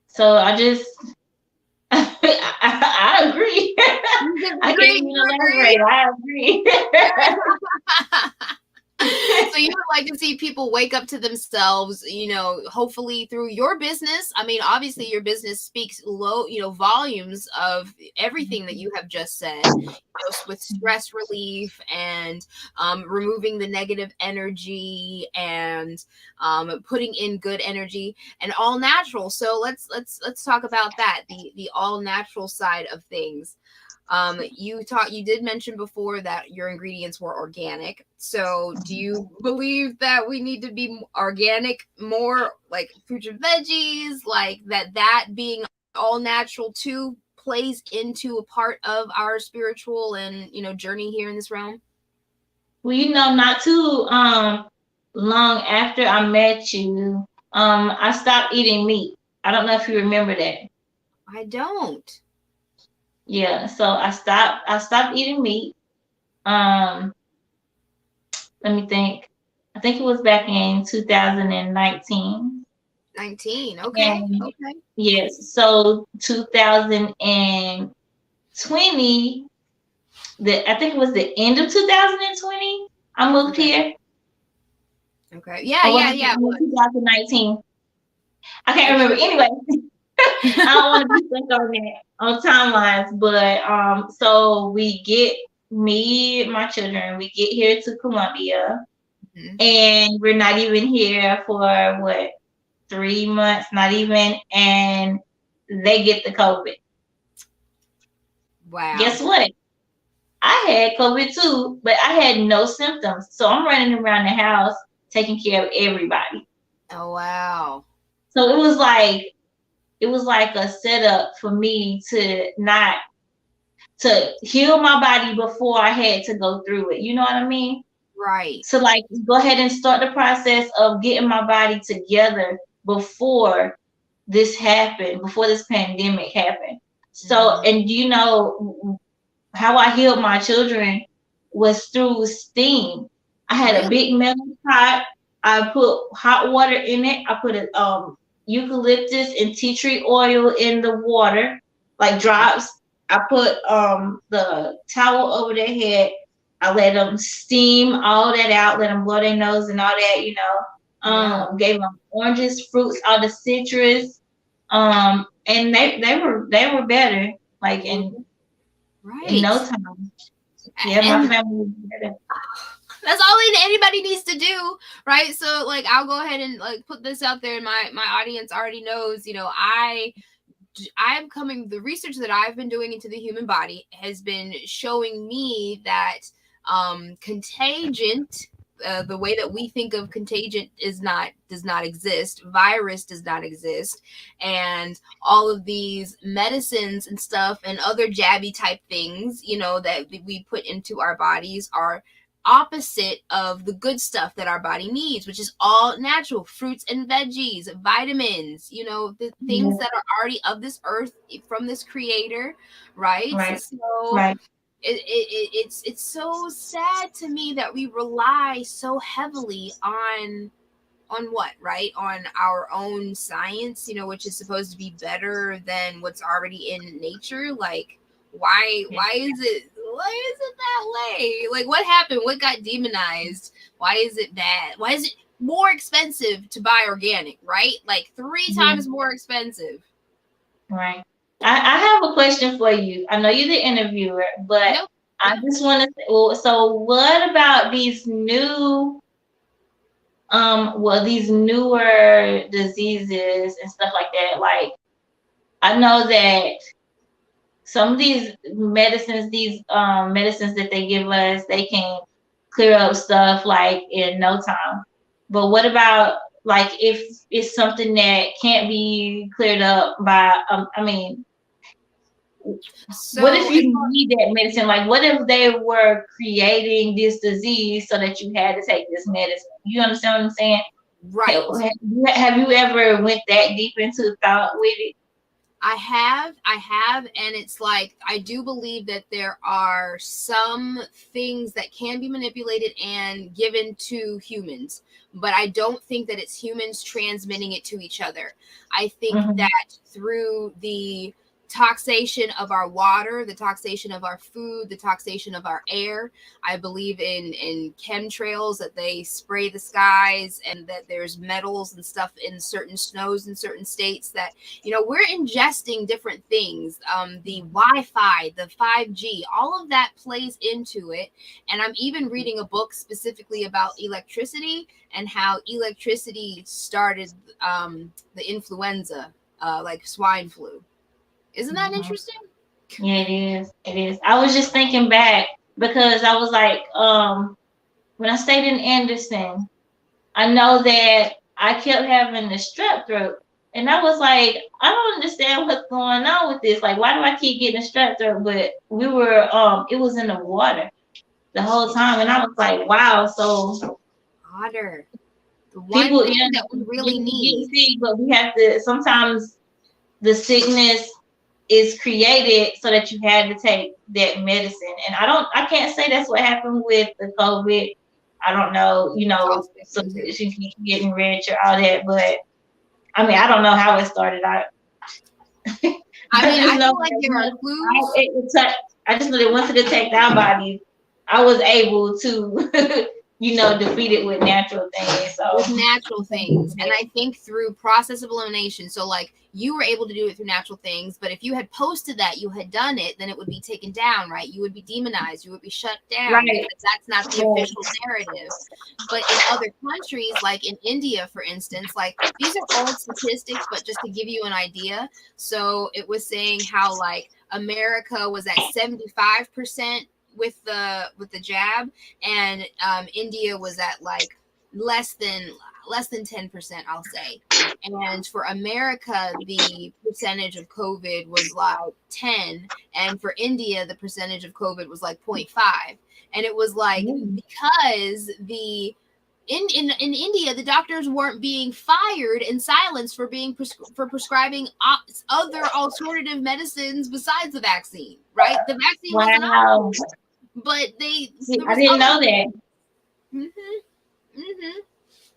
So I just, I agree. I can't even elaborate. I agree. So you would like to see people wake up to themselves, hopefully through your business. I mean, obviously your business speaks volumes of everything that you have just said, with stress relief and removing the negative energy and putting in good energy and all natural. So let's talk about that, the all natural side of things. You did mention before that your ingredients were organic. So do you believe that we need to be organic more, like fruits and veggies, like that being all natural too plays into a part of our spiritual and, journey here in this realm? Well, not too long after I met you, I stopped eating meat. I don't know if you remember that. I don't. Yeah, so I stopped eating meat. Let me think. I think it was back in 2019. 19, okay. Okay. Yes, so 2020, I think it was the end of 2020, I moved here. Okay. Yeah. 2019. I can't remember. Anyway, I don't want to be stuck on timelines, but so me and my children, we get here to Colombia, and we're not even here for 3 months, not even, and they get the COVID. Wow. Guess what? I had COVID too, but I had no symptoms. So I'm running around the house taking care of everybody. Oh wow. So it was like a setup for me to heal my body before I had to go through it. You know what I mean? Right. So like go ahead and start the process of getting my body together before this happened, before this pandemic happened. So, and you know, how I healed my children was through steam. I had a big metal pot. I put hot water in it. I put a eucalyptus and tea tree oil in the water, like drops. I put the towel over their head. I let them steam all that out, let them blow their nose and all that, you know. Gave them oranges, fruits, all the citrus. And they were better, like in no time. Yeah, my family was better. That's all anybody needs to do, right? So like I'll go ahead and like put this out there, and my audience already knows, you know, the research that I've been doing into the human body has been showing me that contagion, the way that we think of contagion does not exist. Virus does not exist. And all of these medicines and stuff and other jabby type things, you know, that we put into our bodies are opposite of the good stuff that our body needs, which is all natural fruits and veggies, vitamins, you know, the things that are already of this earth from this creator, right? So it's so sad to me that we rely so heavily on what, right? On our own science, you know, which is supposed to be better than what's already in nature. Like, why is it that way? Like, what happened? What got demonized? Why is it bad? Why is it more expensive to buy organic, right? Like 3 times more expensive. Right. I have a question for you. I know you're the interviewer, but I just want to say, so what about these new these newer diseases and stuff like that? Like, I know that some of these medicines that they give us, they can clear up stuff like in no time. But what about like if it's something that can't be cleared up by so what if you need that medicine? Like, what if they were creating this disease so that you had to take this medicine? You understand what I'm saying? Right. Have you ever went that deep into thought with it? I have, and it's like, I do believe that there are some things that can be manipulated and given to humans, but I don't think that it's humans transmitting it to each other. I think that through the taxation of our water, the taxation of our food, the taxation of our air. I believe in chemtrails, that they spray the skies, and that there's metals and stuff in certain snows in certain states that, you know, we're ingesting different things. The Wi-Fi, the 5G, all of that plays into it. And I'm even reading a book specifically about electricity and how electricity started the influenza, like swine flu. Isn't that interesting? Yeah, it is. It is. I was just thinking back because I was like, when I stayed in Anderson, I know that I kept having the strep throat. And I was like, I don't understand what's going on with this. Like, why do I keep getting a strep throat? But we were, it was in the water the whole time. And I was like, wow, so water. The one people, thing that we really need. Sick, but we have to, sometimes the sickness is created so that you had to take that medicine. And I can't say that's what happened with the COVID. I don't know, you know, so she's getting rich or all that, but I mean, I don't know how it started out. I feel like there are clues. I just know that once it attacked our bodies, I was able to defeat it with natural things. So with natural things. And I think through process of elimination, so like you were able to do it through natural things, but if you had posted that you had done it, then it would be taken down, right? You would be demonized, you would be shut down, right. because that's not the official narrative. But in other countries, like in India, for instance, like these are old statistics, but just to give you an idea. So it was saying how like America was at 75% with the jab, and India was at like less than 10%, I'll say. And for America, the percentage of COVID was like 10, and for India, the percentage of COVID was like 0.5. And it was like because in India, the doctors weren't being fired and silenced for being prescribing other alternative medicines besides the vaccine, right? The vaccine wasn't up, but I didn't know that.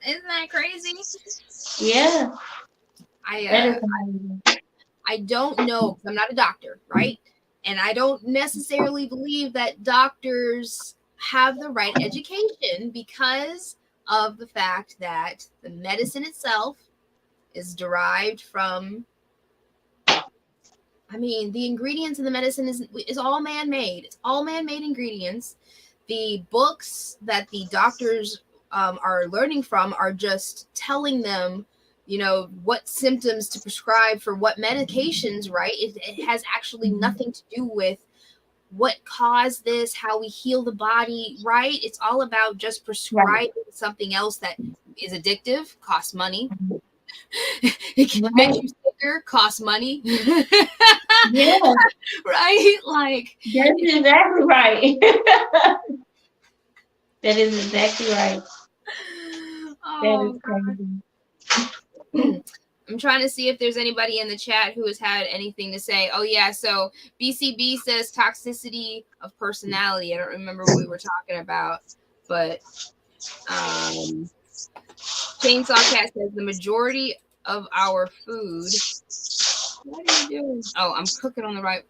Isn't that crazy? Yeah. I don't know, because I'm not a doctor, right? And I don't necessarily believe that doctors have the right education because of the fact that the medicine itself is derived from, I mean, the ingredients in the medicine is all man-made. It's all man-made ingredients. The books that the doctors are learning from are just telling them, what symptoms to prescribe for what medications, right? It has actually nothing to do with what caused this, how we heal the body, right? It's all about just prescribing something else that is addictive, costs money. It can make you sicker, costs money. Yeah. Right? Like, that's exactly right. That is exactly right. That is crazy. I'm trying to see if there's anybody in the chat who has had anything to say. Oh, yeah. So BCB says toxicity of personality. I don't remember what we were talking about, but Chainsaw Cat says the majority of our food. What are you doing? Oh, I'm cooking on the right.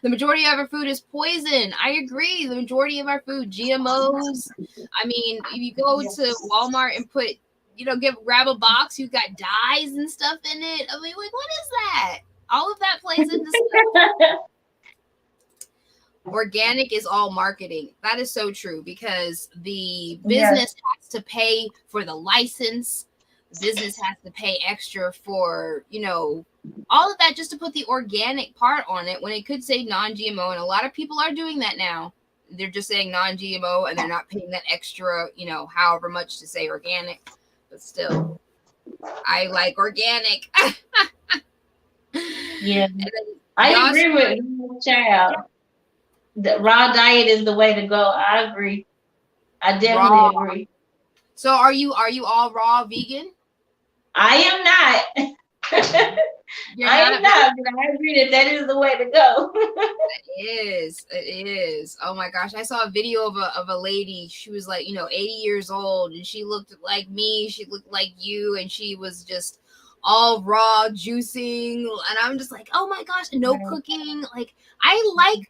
The majority of our food is poison. I agree. The majority of our food, GMOs. I mean, if you go to Walmart and put, grab a box, you've got dyes and stuff in it. I mean, like, what is that? All of that plays into stuff. Organic is all marketing. That is so true, because the business has to pay for the license. The business has to pay extra for, all of that just to put the organic part on it when it could say non-GMO. And a lot of people are doing that now. They're just saying non-GMO and they're not paying that extra, however much to say organic. But still, I like organic. Yeah. I agree with you, child. The raw diet is the way to go. I agree. I definitely agree. So are you all raw vegan? I am not. I am not, but I agree that is the way to go. It is. Oh my gosh. I saw a video of a lady. She was like, 80 years old, and she looked like me. She looked like you, and she was just all raw juicing. And I'm just like, oh my gosh, no cooking. Like, I like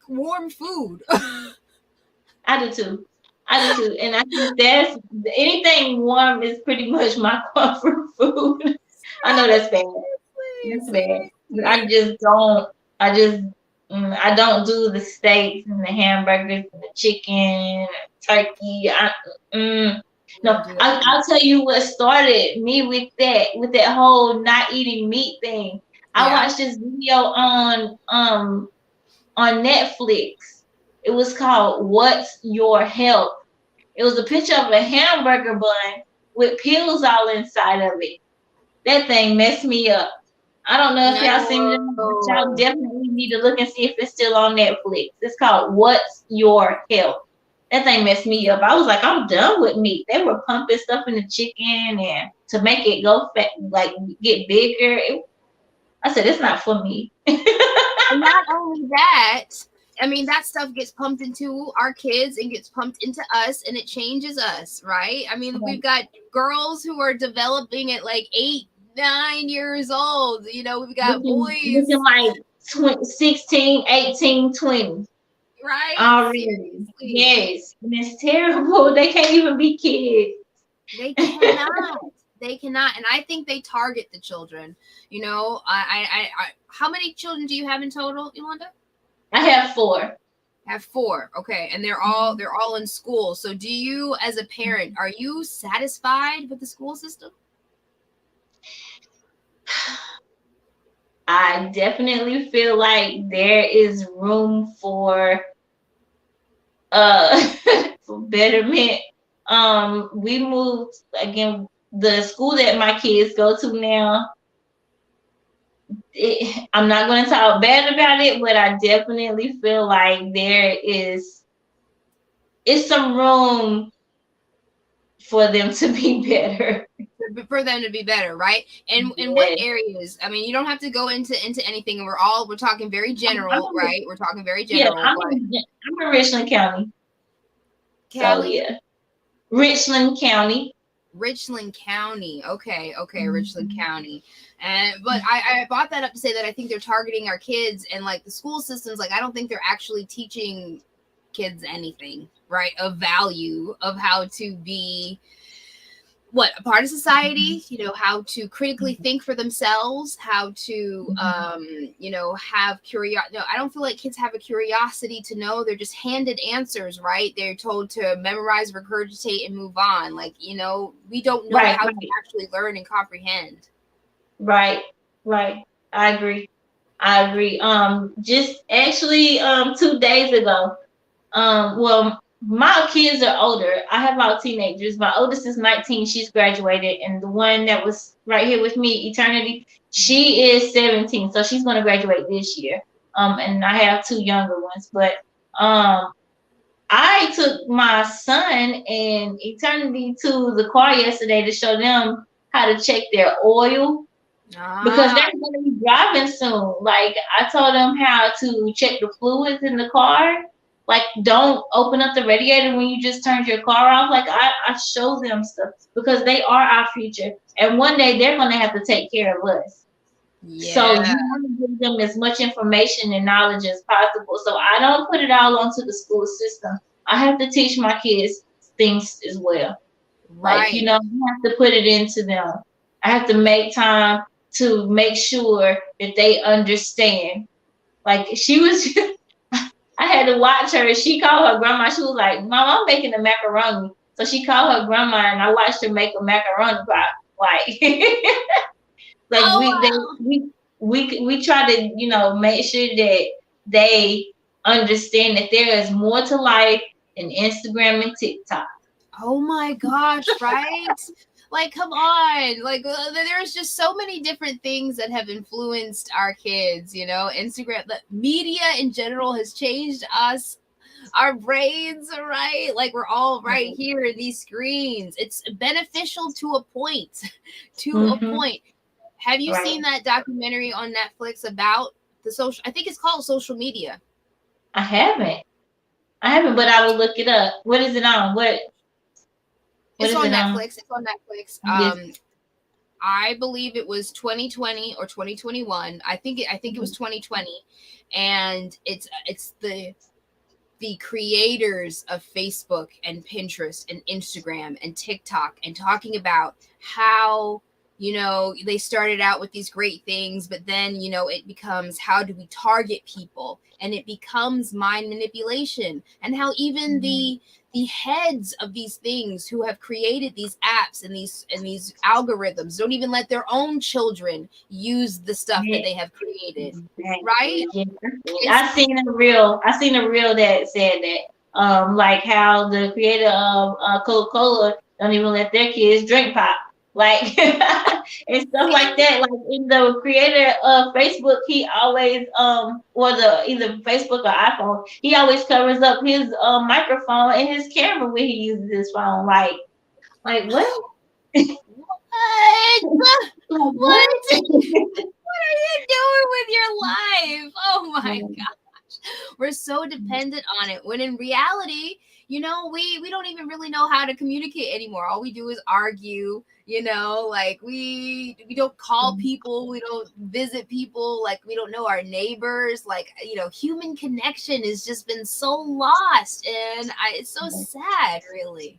warm food. I do too. And I think that's anything warm is pretty much my comfort food. I know that's bad. That's bad. But I don't do the steaks and the hamburgers and the chicken, turkey. I'll tell you what started me with that whole not eating meat thing. I watched this video on Netflix. It was called "What's Your Health?" It was a picture of a hamburger bun with pills all inside of it. That thing messed me up. I don't know if y'all seen it, but y'all definitely need to look and see if it's still on Netflix. It's called "What's Your Health?" That thing messed me up. I was like, I'm done with meat. They were pumping stuff in the chicken and to make it go fat, like get bigger. I said, it's not for me. And not only that, I mean, that stuff gets pumped into our kids and gets pumped into us, and it changes us, right? I mean, we've got girls who are developing at like 8, 9 years old. We've got boys looking like 16, 18, 20. Right? Already. Seriously. Yes. And it's terrible. They can't even be kids. They cannot. They cannot. And I think they target the children. You know, how many children do you have in total, Ulonda? I have 4. Have 4. Okay. And they're all in school. So do you, as a parent, are you satisfied with the school system? I definitely feel like there is room for for betterment. We moved again. The school that my kids go to now, I'm not going to talk bad about it, but I definitely feel like there is some room for them to be better. For them to be better, right? And in what areas? I mean, you don't have to go into anything. We're talking very general, right? We're talking very general. Yeah, I'm in Richland County. Cali? So yeah, Richland County. Richland County. Okay, Richland County. But I brought that up to say that I think they're targeting our kids, and like the school systems, like I don't think they're actually teaching kids anything, right? Of value, of how to be a part of society, you know, how to critically think for themselves, how to you know, have curiosity. No, I don't feel like kids have a curiosity to know. They're just handed answers, right? They're told to memorize, regurgitate, and move on. Like, you know, we don't know how to actually learn and comprehend. Right. I agree. Just actually 2 days ago, well, my kids are older. I have all teenagers. My oldest is 19. She's graduated. And the one that was right here with me, Eternity, she is 17. So she's going to graduate this year. And I have 2 younger ones. But I took my son and Eternity to the car yesterday to show them how to check their oil. Because they're going to be driving soon. Like, I told them how to check the fluids in the car. Like, don't open up the radiator when you just turned your car off. Like, I show them stuff because they are our future. And one day they're going to have to take care of us. Yeah. So you want to give them as much information and knowledge as possible. So I don't put it all onto the school system. I have to teach my kids things as well. Right. Like, you know, you have to put it into them. I have to make time to make sure that they understand. Like, she was I had to watch her. She called her grandma. She was like, "Mom, I'm making a macaroni." So she called her grandma, and I watched her make a macaroni pot. Like, we try to, you know, make sure that they understand that there is more to life than Instagram and TikTok. Oh my gosh, right? Like, come on. Like, there's just so many different things that have influenced our kids, you know. Instagram, the media in general has changed us, our brains, right? Like, we're all right here in these screens. It's beneficial to a point, a point. Have you seen that documentary on Netflix about the social, I think it's called Social Media? I haven't, but I will look it up. What is it on? It's on Netflix. It's on Netflix. I believe it was 2020 or 2021. I think it was 2020, and it's the creators of Facebook and Pinterest and Instagram and TikTok, and talking about how, you know, they started out with these great things, but then, you know, it becomes, how do we target people? And it becomes mind manipulation, and how even the heads of these things who have created these apps and these algorithms don't even let their own children use the stuff that they have created. Right? I seen a reel that said that, like how the creator of Coca-Cola don't even let their kids drink pop. Like, and stuff like that. Like, in the creator of Facebook, he always either Facebook or iPhone, he always covers up his microphone and his camera when he uses his phone. Like what? What are you doing with your life? Oh my gosh. We're so dependent on it, when in reality, you know, we don't even really know how to communicate anymore. All we do is argue, you know, like we don't call people, we don't visit people, like we don't know our neighbors, like, you know, human connection has just been so lost, and it's so sad, really.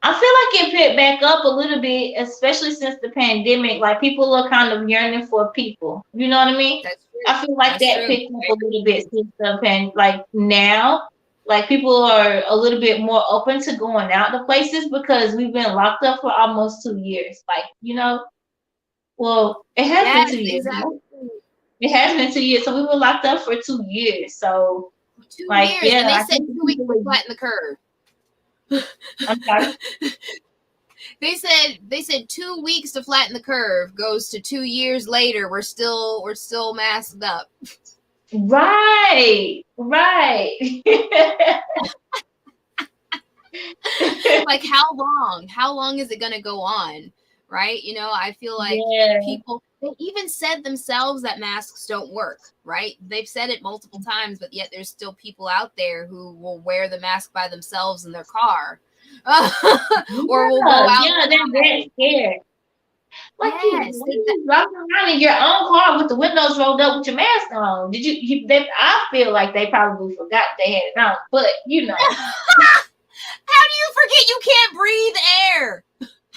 I feel like it picked back up a little bit, especially since the pandemic. Like people are kind of yearning for people. You know what I mean? That's true. I feel like That's that true. picked up a little bit since the like now, like people are a little bit more open to going out to places because we've been locked up for almost 2 years. Like, you know, well, it has been Yes, 2 years. exactly. It has been 2 years. So we were locked up for 2 years. So 2 years, yeah, and they I said think 2 weeks to flatten the curve. I'm sorry. They said 2 weeks to flatten the curve goes to 2 years later. We're still masked up. Right. Like how long is it going to go on, right? You know, I feel like people, they even said themselves that masks don't work, right? They've said it multiple times, but yet there's still people out there who will wear the mask by themselves in their car. Or will go out. Yeah, they're very scared. Like yes, you driving around in your own car with the windows rolled up with your mask on. Did you I feel like they probably forgot they had it on, but you know. How do you forget you can't breathe air?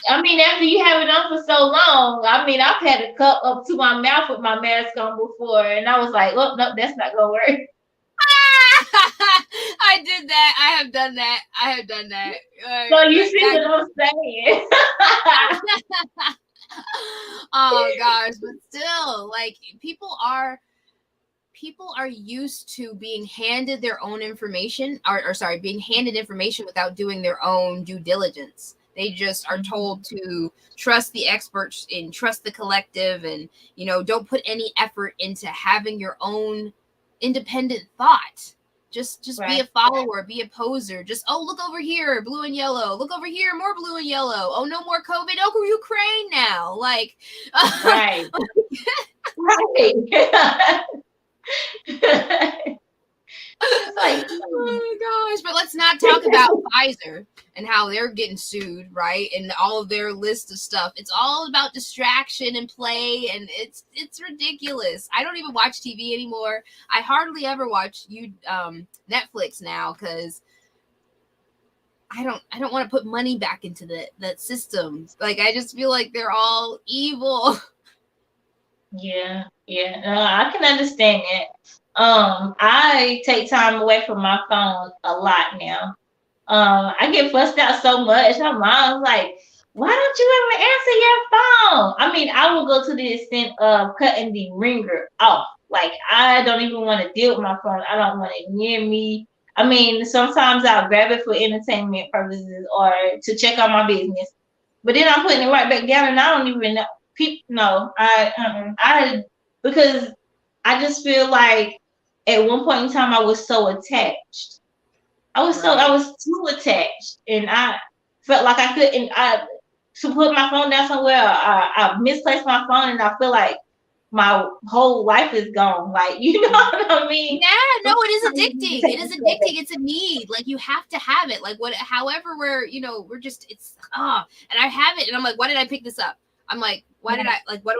I mean, after you have it on for so long, I mean, I've had a cup up to my mouth with my mask on before, and I was like, oh, no, that's not going to work. I did that. I have done that. So you see what I'm saying? Oh, gosh. But still, like, people are used to being handed their own information, being handed information without doing their own due diligence. They just are told to trust the experts and trust the collective, and, you know, don't put any effort into having your own independent thought. Just be a follower, be a poser. Just, oh, look over here, blue and yellow. Look over here, more blue and yellow. Oh, no more COVID. Oh, Ukraine now. Like, right. It's like, oh my gosh, but let's not talk about Pfizer and how they're getting sued, right? And all of their list of stuff. It's all about distraction and play, and it's ridiculous. I don't even watch TV anymore. I hardly ever watch Netflix now because I don't want to put money back into that system. Like, I just feel like they're all evil. Yeah, I can understand it. I take time away from my phone a lot now. I get fussed out so much. My mom's like, why don't you ever answer your phone? I mean, I will go to the extent of cutting the ringer off. Like, I don't even want to deal with my phone. I don't want it near me. I mean, sometimes I'll grab it for entertainment purposes or to check on my business. But then I'm putting it right back down, and I don't even know. No, I because I just feel like at one point in time I was so attached. I was too attached, and I felt like I couldn't. To put my phone down somewhere, I misplaced my phone, and I feel like my whole life is gone. Like, you know what I mean? Yeah, no, it is addicting. It is addicting. It's a need. Like, you have to have it. Like, however we're just, and I have it, and I'm like, why did I pick this up? I'm like, what do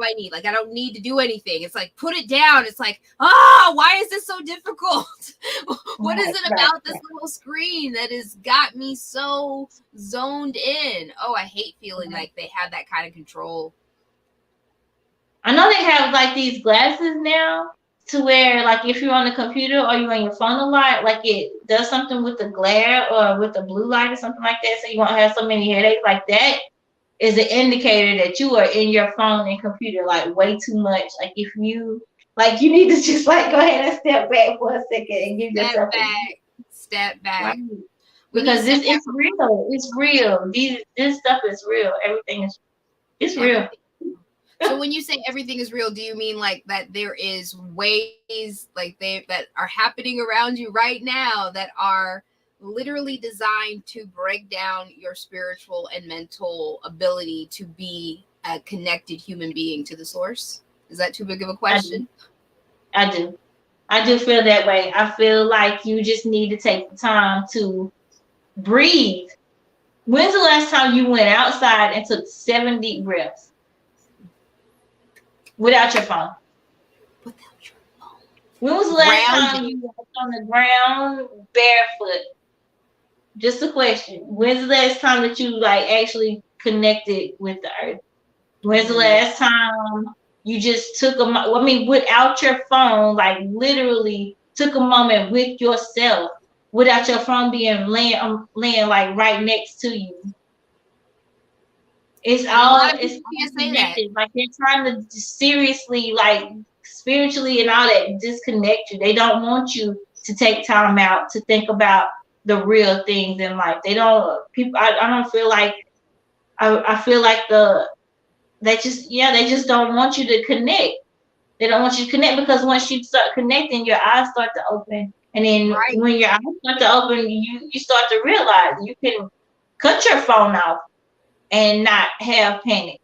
I need? Like, I don't need to do anything. It's like, put it down. It's like, why is this so difficult? What is it about this little screen that has got me so zoned in? Oh, I hate feeling like they have that kind of control. I know they have like these glasses now to where, like, if you're on the computer or you're on your phone a lot, like it does something with the glare or with the blue light or something like that, so you won't have so many headaches. Like, that is an indicator that you are in your phone and computer like way too much. Like, if you you need to just like go ahead and step back for a second and give yourself step back. Right. Because it's real. It's real. This stuff is real. Everything is real. So when you say everything is real, do you mean like that there is ways like that are happening around you right now that are literally designed to break down your spiritual and mental ability to be a connected human being to the source? Is that too big of a question? I do. I do feel that way. I feel like you just need to take the time to breathe. When's the last time you went outside and took 7 deep breaths without your phone? Without your phone. When was the last time you walked on the ground barefoot? Just a question. When's the last time that you like actually connected with the earth? When's the last time you just took without your phone, like literally took a moment with yourself, without your phone being laying like right next to you? It's connected. Like they're trying to seriously, like spiritually and all that, disconnect you. They don't want you to take time out to think about the real things in life. They don't. People. I don't feel like. I feel like they just don't want you to connect. They don't want you to connect because once you start connecting, your eyes start to open, and then when your eyes start to open, you start to realize you can cut your phone off and not have panic.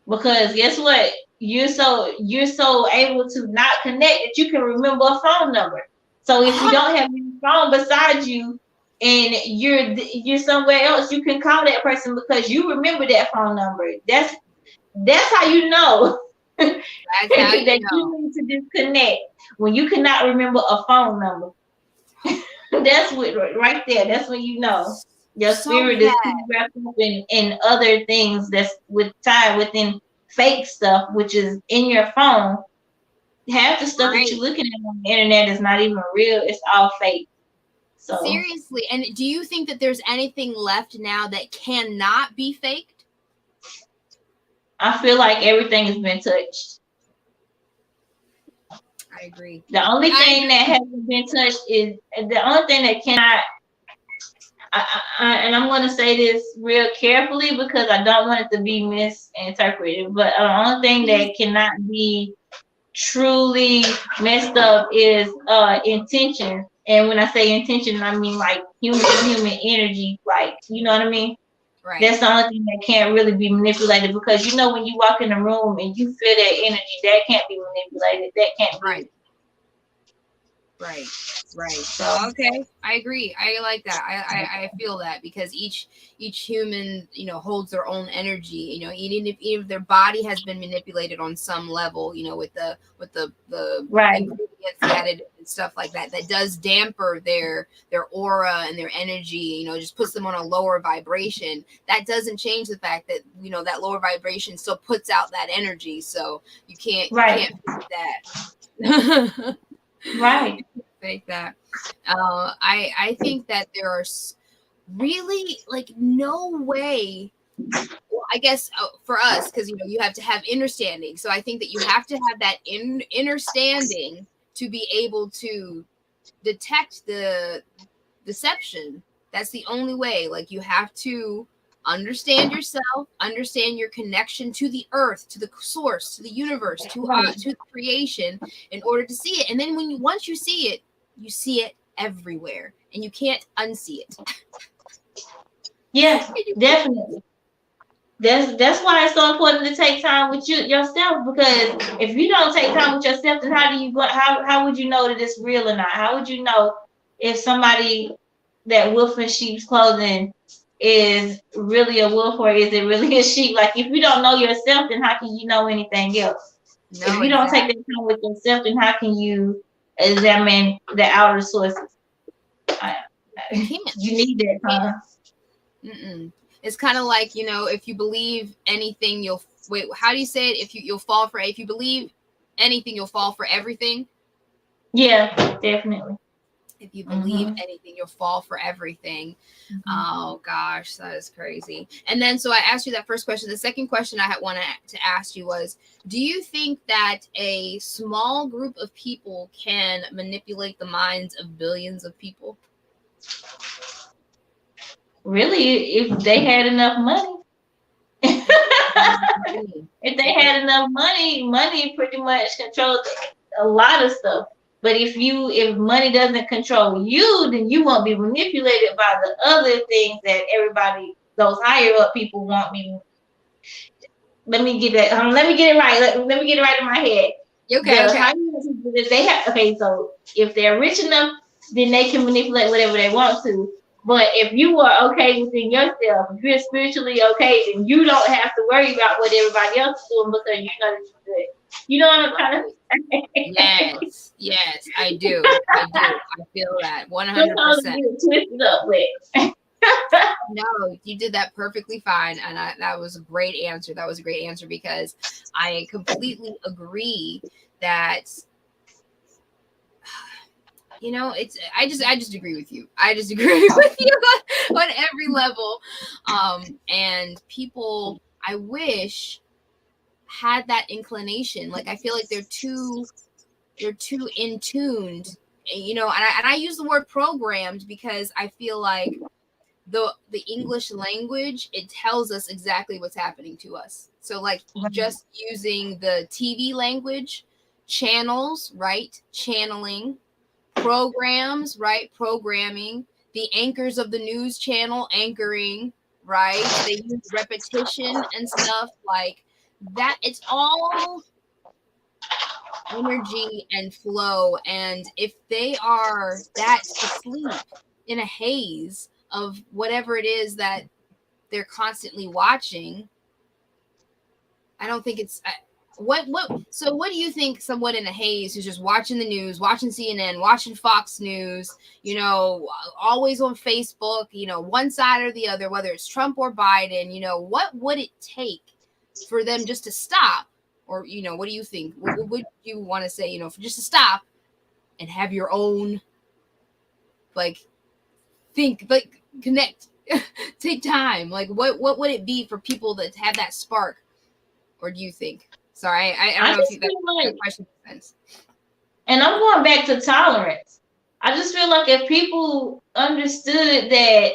Because guess what? You're so able to not connect that you can remember a phone number. So if you don't have your phone beside you and you're somewhere else, you can call that person because you remember that phone number. That's how you know That's how you that know. you need to disconnect when you cannot remember a phone number. That's what right there. That's when you know your spirit is too wrapped up in other things that's tied within fake stuff, which is in your phone. Half the stuff that you're looking at on the internet is not even real. It's all fake. So seriously, and do you think that there's anything left now that cannot be faked? I feel like everything has been touched. I agree. The only thing that hasn't been touched is the only thing that cannot. And I'm going to say this real carefully because I don't want it to be misinterpreted. But the only thing that cannot be truly messed up is intention. And when I say intention, I mean like human energy. Like, you know what I mean? Right. That's the only thing that can't really be manipulated because you know when you walk in the room and you feel that energy, that can't be manipulated. That can't be. Right. So okay, I agree. I like that. I feel that because each human, holds their own energy. Even if their body has been manipulated on some level, with the ingredients added and stuff like that, that does damper their aura and their energy. Just puts them on a lower vibration. That doesn't change the fact that that lower vibration still puts out that energy. So you can't fake that. Right. Fake that. I think that there are really like no way. Well, I guess for us, because you have to have understanding. So I think that you have to have that understanding to be able to detect the deception. That's the only way. Like you have to understand yourself, understand your connection to the earth, to the source, to the universe, to the creation, in order to see it. And then once you see it everywhere, and you can't unsee it. Yes, definitely. That's why it's so important to take time with yourself, because if you don't take time with yourself, then how would you know that it's real or not? How would you know if somebody that wolf in sheep's clothing is really a wolf or is it really a sheep? Like if you don't know yourself, then how can you know anything else? No, if you don't take that time with yourself, then how can you examine the outer sources? You need that time. It's kind of like, if you believe anything, how do you say it? If you believe anything, you'll fall for everything. Yeah, definitely. If you believe anything, you'll fall for everything. Oh gosh, that is crazy. And then, so I asked you that first question. The second question I wanted to ask you was, do you think that a small group of people can manipulate the minds of billions of people? Really, if they had enough money. If they had enough money pretty much controls a lot of stuff. But if money doesn't control you, then you won't be manipulated by the other things that everybody, those higher up people, want me. Let me get that. Let me get it right. Let me get it right in my head. Okay. They have okay. So if they're rich enough, then they can manipulate whatever they want to. But if you are okay within yourself, if you're spiritually okay, then you don't have to worry about what everybody else is doing because you know that you're good. You know what I'm trying to say? Yes, I do. I feel that 100%. Twisted up with. No, you did that perfectly fine, and that was a great answer. That was a great answer because I completely agree that it's I just agree with you. I just agree with you on every level. And people, I wish, had that inclination. Like I feel like they're too in tuned, and I use the word programmed because I feel like the English language, it tells us exactly what's happening to us. So like just using the TV language, channels, right? Channeling, programs, right? Programming, the anchors of the news channel, anchoring, right? They use repetition and stuff like that. It's all energy and flow. And if they are that asleep in a haze of whatever it is that they're constantly watching, I don't think it's so what do you think someone in a haze who's just watching the news, watching CNN, watching Fox News, always on Facebook, one side or the other, whether it's Trump or Biden, what would it take for them just to stop? Or, what do you think? What would you want to say, for just to stop and have your own, think, connect, take time? Like, what would it be for people that have that spark? Or do you think? Sorry, I don't know if that question makes sense. And I'm going back to tolerance. I just feel like if people understood that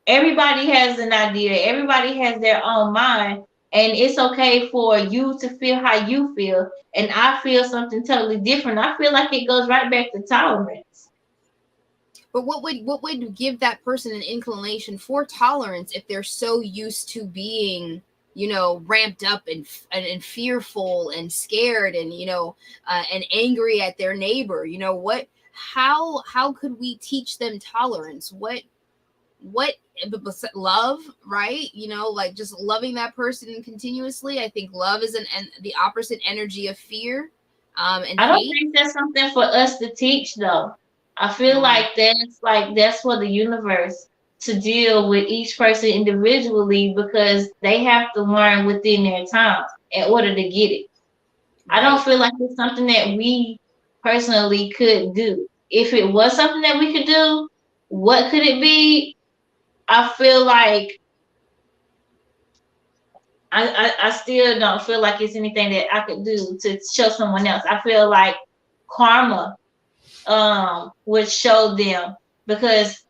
everybody has an idea, everybody has their own mind, and it's okay for you to feel how you feel, and I feel something totally different, I feel like it goes right back to tolerance. But what would give that person an inclination for tolerance if they're so used to being, ramped up and fearful and scared and, and angry at their neighbor? How could we teach them tolerance? What love, right? Like just loving that person continuously. I think love is the opposite energy of fear. And I don't think that's something for us to teach though. I feel like that's for the universe to deal with each person individually because they have to learn within their time in order to get it. Right. I don't feel like it's something that we personally could do. If it was something that we could do, what could it be? I feel like I still don't feel like it's anything that I could do to show someone else. I feel like karma would show them because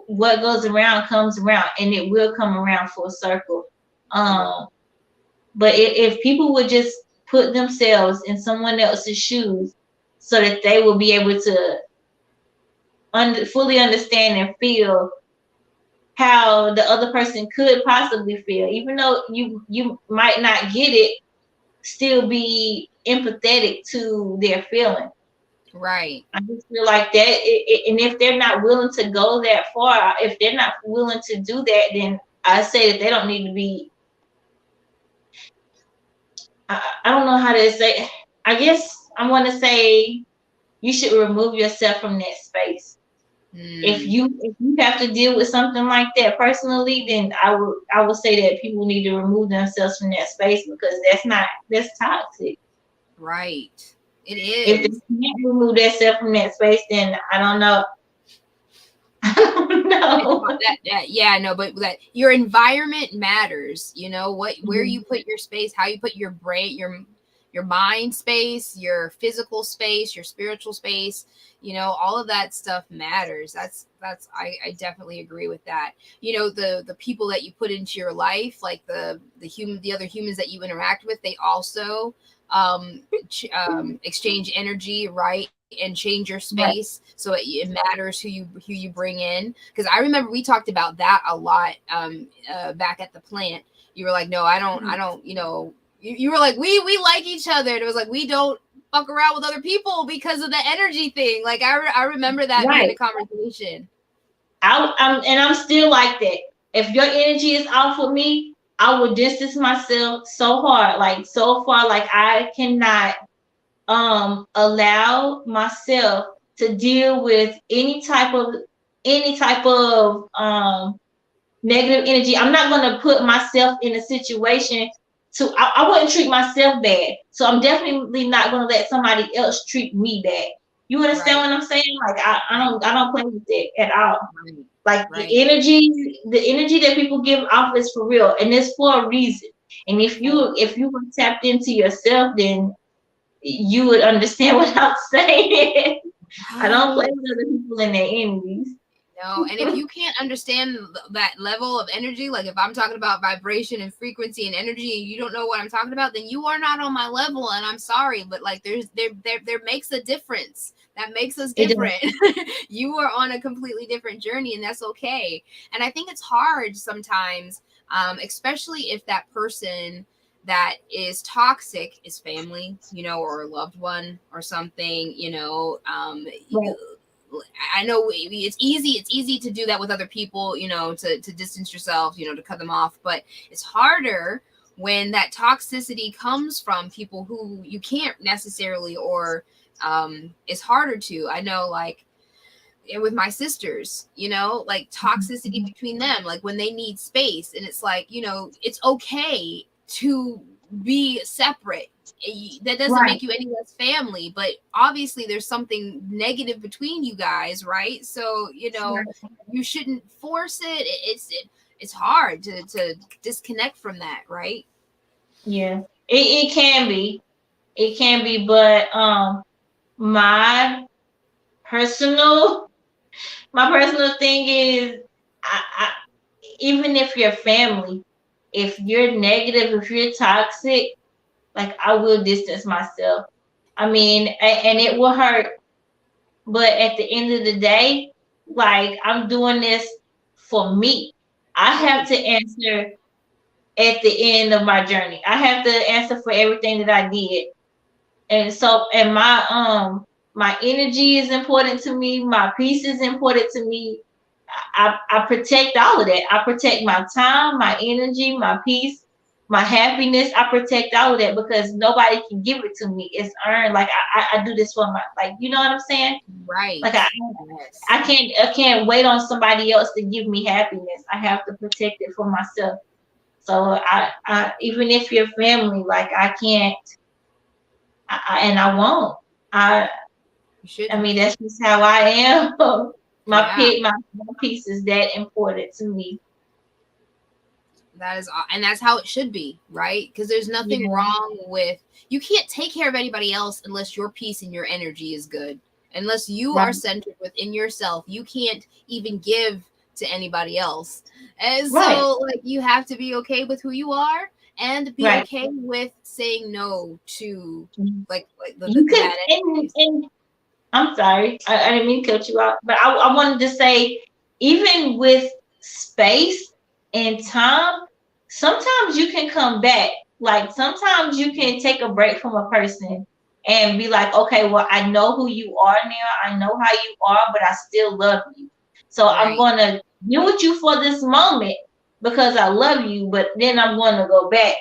what goes around comes around and it will come around full circle. But if people would just put themselves in someone else's shoes so that they will be able to fully understand and feel how the other person could possibly feel, even though you might not get it, still be empathetic to their feeling. Right. I just feel like that, and if they're not willing to go that far, if they're not willing to do that, then I say that they don't need to be. I don't know how to say. I guess I want to say you should remove yourself from that space. If you have to deal with something like that personally, then I would say that people need to remove themselves from that space because that's toxic. Right. It is. If they can't remove themselves from that space, then I don't know. I don't know. But that your environment matters. Where you put your space, how you put your brain, your mind space, your physical space, your spiritual space, all of that stuff matters. I definitely agree with that. The people that you put into your life, like the other humans that you interact with, they also exchange energy, right? And change your space. Right. So it matters who you bring in. Because I remember we talked about that a lot back at the plant. You were like, no, I don't, you were like, we like each other. And it was like, we don't fuck around with other people because of the energy thing. Like I remember that being a conversation. I'm still like that. If your energy is off with me, I will distance myself so hard, like so far, like I cannot allow myself to deal with any type of negative energy. I'm not gonna put myself in a situation I wouldn't treat myself bad. So I'm definitely not gonna let somebody else treat me bad. You understand what I'm saying? Like I don't play with it at all. Like the energy that people give off is for real, and it's for a reason. And if you were tapped into yourself, then you would understand what I'm saying. I don't play with other people and their energies. No, and if you can't understand that level of energy, like if I'm talking about vibration and frequency and energy, and you don't know what I'm talking about, then you are not on my level. And I'm sorry, but like there makes a difference. That makes us different. You are on a completely different journey, and that's okay. And I think it's hard sometimes, especially if that person that is toxic is family, or a loved one or something, I know it's easy to do that with other people, to distance yourself, to cut them off, but it's harder when that toxicity comes from people who you can't necessarily, or it's harder to. I know, like with my sisters, like toxicity between them, like when they need space, and it's like, it's okay to be separate. That doesn't make you any less family, but obviously there's something negative between you guys, right? So you shouldn't force it. It's hard to disconnect from that, right? Yeah, it can be, but my personal thing is, I even if you're family, if you're negative, if you're toxic, like I will distance myself. I mean, and it will hurt, but at the end of the day, like I'm doing this for me. I have to answer at the end of my journey. I have to answer for everything that I did. And so, and my energy is important to me. My peace is important to me. I protect all of that. I protect my time, my energy, my peace, my happiness. I protect all of that because nobody can give it to me. It's earned. Like I do this for my, like, you know what I'm saying? Right. Like I can't wait on somebody else to give me happiness. I have to protect it for myself. So I even if you're family, like I can't, and I won't. I mean, that's just how I am. My piece is that important to me. And that's how it should be, right? Because there's nothing wrong with, you can't take care of anybody else unless your peace and your energy is good. Unless you are centered within yourself, you can't even give to anybody else. And so like you have to be okay with who you are, and be okay with saying no to like the bad energies. And I'm sorry, I didn't mean to cut you out, but I wanted to say, even with space and time, sometimes you can come back. Like sometimes you can take a break from a person and be like, okay, well, I know who you are now. I know how you are, but I still love you. So I'm gonna deal with you for this moment because I love you, but then I'm gonna go back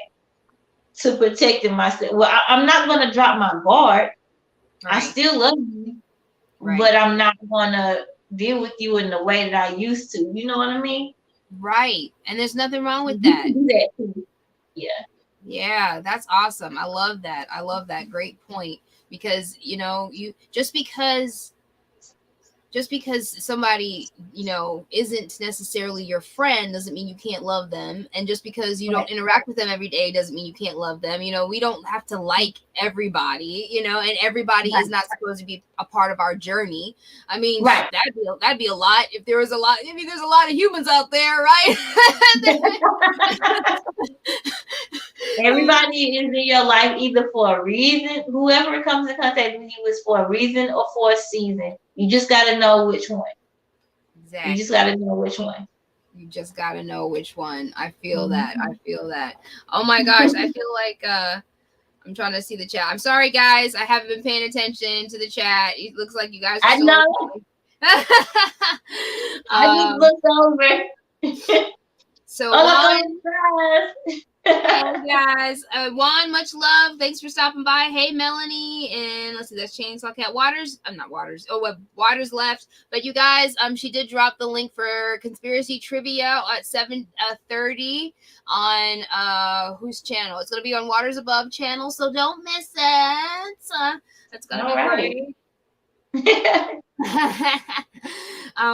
to protecting myself. Well, I'm not gonna drop my guard. I still love you, but I'm not gonna deal with you in the way that I used to. You know what I mean? Right. And there's nothing wrong with that. You can do that too. Yeah. Yeah, that's awesome. I love that. I love that. Great point. Because, you just because somebody, isn't necessarily your friend doesn't mean you can't love them. And just because you don't interact with them every day doesn't mean you can't love them. We don't have to like everybody, and everybody is not supposed to be a part of our journey. I mean, that'd be a lot if there was a lot. I mean, there's a lot of humans out there, right? Everybody is in your life either for a reason. Whoever comes in contact with you is for a reason or for a season. You just got to know which one. Exactly. You just got to know which one. You just got to know which one. I feel that. I feel that. Oh my gosh. I feel like, I'm trying to see the chat. I'm sorry, guys. I haven't been paying attention to the chat. It looks like you guys are I still know. I just looked over. So Oh, Juan, look over. guys, Juan, much love. Thanks for stopping by. Hey, Melanie, and let's see, that's Chainsaw Cat. Waters, I'm not Waters. Oh, Waters left. But you guys, she did drop the link for conspiracy trivia at 7:30 on whose channel? It's gonna be on Waters Above channel, so don't miss it. That's gonna be great.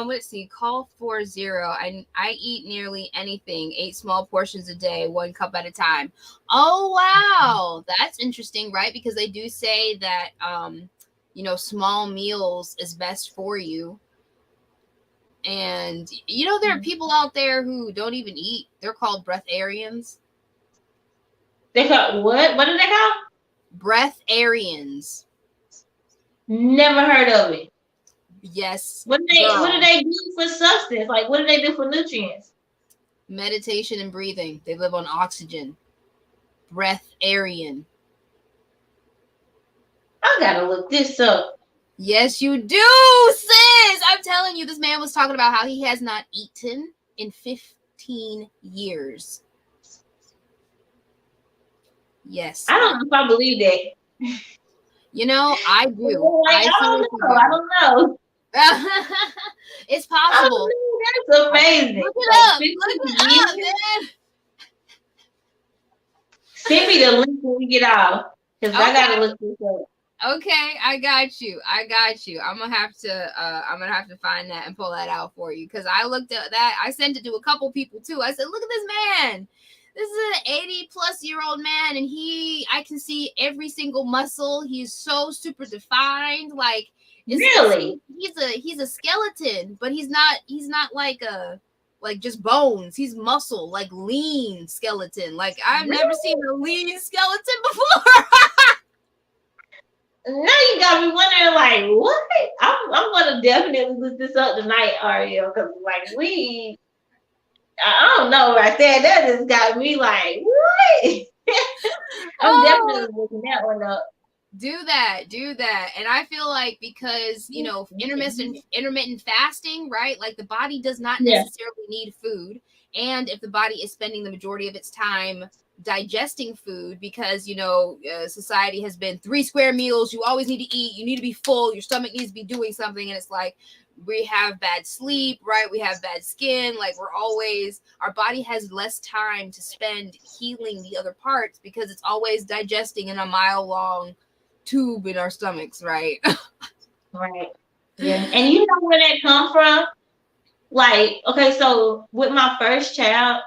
Let's see. Call 40. I eat nearly anything. 8 small portions a day, 1 cup at a time. Oh wow, that's interesting, right? Because they do say that small meals is best for you. And there are people out there who don't even eat. They're called breatharians. They called what? What are they called? Breatharians. Never heard of it. Yes. What do they do for substance? Like, what do they do for nutrients? Meditation and breathing. They live on oxygen. Breatharian. I gotta look this up. Yes, you do, sis. I'm telling you, this man was talking about how he has not eaten in 15 years. Yes. I don't know if I believe that. I do. Like, I don't know. It's possible. That's amazing. Look it up, man. Send me the link when we get off, because I gotta look this up. Okay, I got you. I'm gonna have to find that and pull that out for you, because I looked at that. I sent it to a couple people too. I said, look at this man. This is an 80-plus-year-old man, and I can see every single muscle. He's so super defined. Like, really, he's a skeleton, but he's not like just bones. He's muscle, like lean skeleton. Like, I've never seen a lean skeleton before. Now you got me wondering, like, what? I'm gonna definitely look this up tonight, Ariel, because like I don't know right there. That just got me like, what? I'm definitely looking that one up. Do that. And I feel like, because intermittent fasting, right? Like, the body does not necessarily need food, and if the body is spending the majority of its time digesting food, because society has been 3 square meals, you always need to eat, you need to be full, your stomach needs to be doing something, and it's like, we have bad sleep, right? We have bad skin. Like, our body has less time to spend healing the other parts, because it's always digesting in a mile-long tube in our stomachs, right? Right. Yeah. And you know where that come from? Like, okay, so with my first child,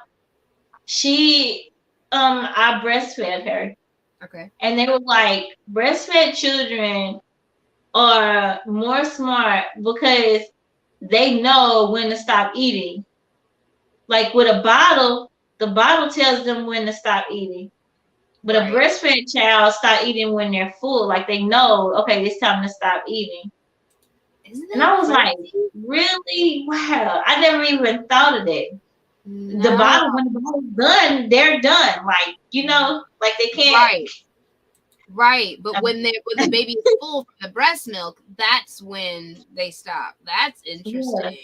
I breastfed her. Okay. And they were like, breastfed children are more smart because they know when to stop eating. Like, with a bottle, the bottle tells them when to stop eating. But a breastfed child start eating when they're full. Like, they know, okay, it's time to stop eating. And I was like, really? Wow. I never even thought of that. No. The bottle, when the bottle's done, they're done. Like, like they can't. Right. But when the baby is full from the breast milk, that's when they stop. That's interesting.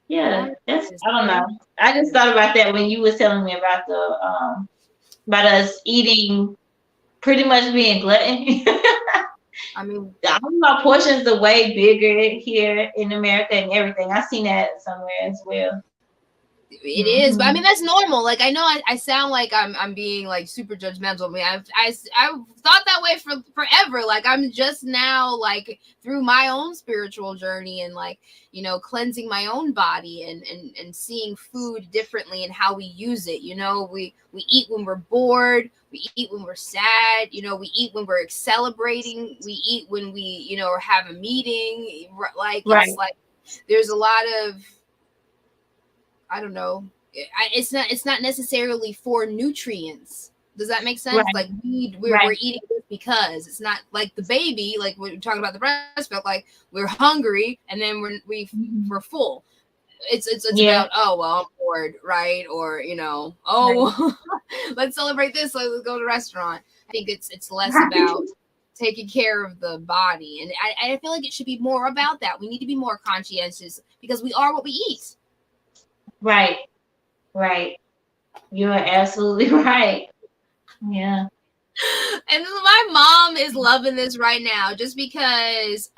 Yeah. I don't know. I just thought about that when you were telling me about about us eating, pretty much being glutton. I mean, our portions are way bigger here in America and everything. I've seen that somewhere as well. It is, but I mean, that's normal. Like, I know I sound like I'm being like super judgmental. I mean, I've thought that way for forever. Like, I'm just now, like, through my own spiritual journey and, like, cleansing my own body and seeing food differently and how we use it. We eat when we're bored. We eat when we're sad. We eat when we're celebrating. We eat when we have a meeting. Like, it's like there's a lot of, I don't know. It's not necessarily for nutrients. Does that make sense? Right. Like, we're eating this because it's not like the baby. Like, we're talking about the breast milk. Like, we're hungry and then we're full. It's about, oh well, I'm bored, right? Or let's celebrate this. Let's go to the restaurant. think it's less about taking care of the body. And I feel like it should be more about that. We need to be more conscientious because we are what we eat. Right. You're absolutely right. Yeah. And my mom is loving this right now just because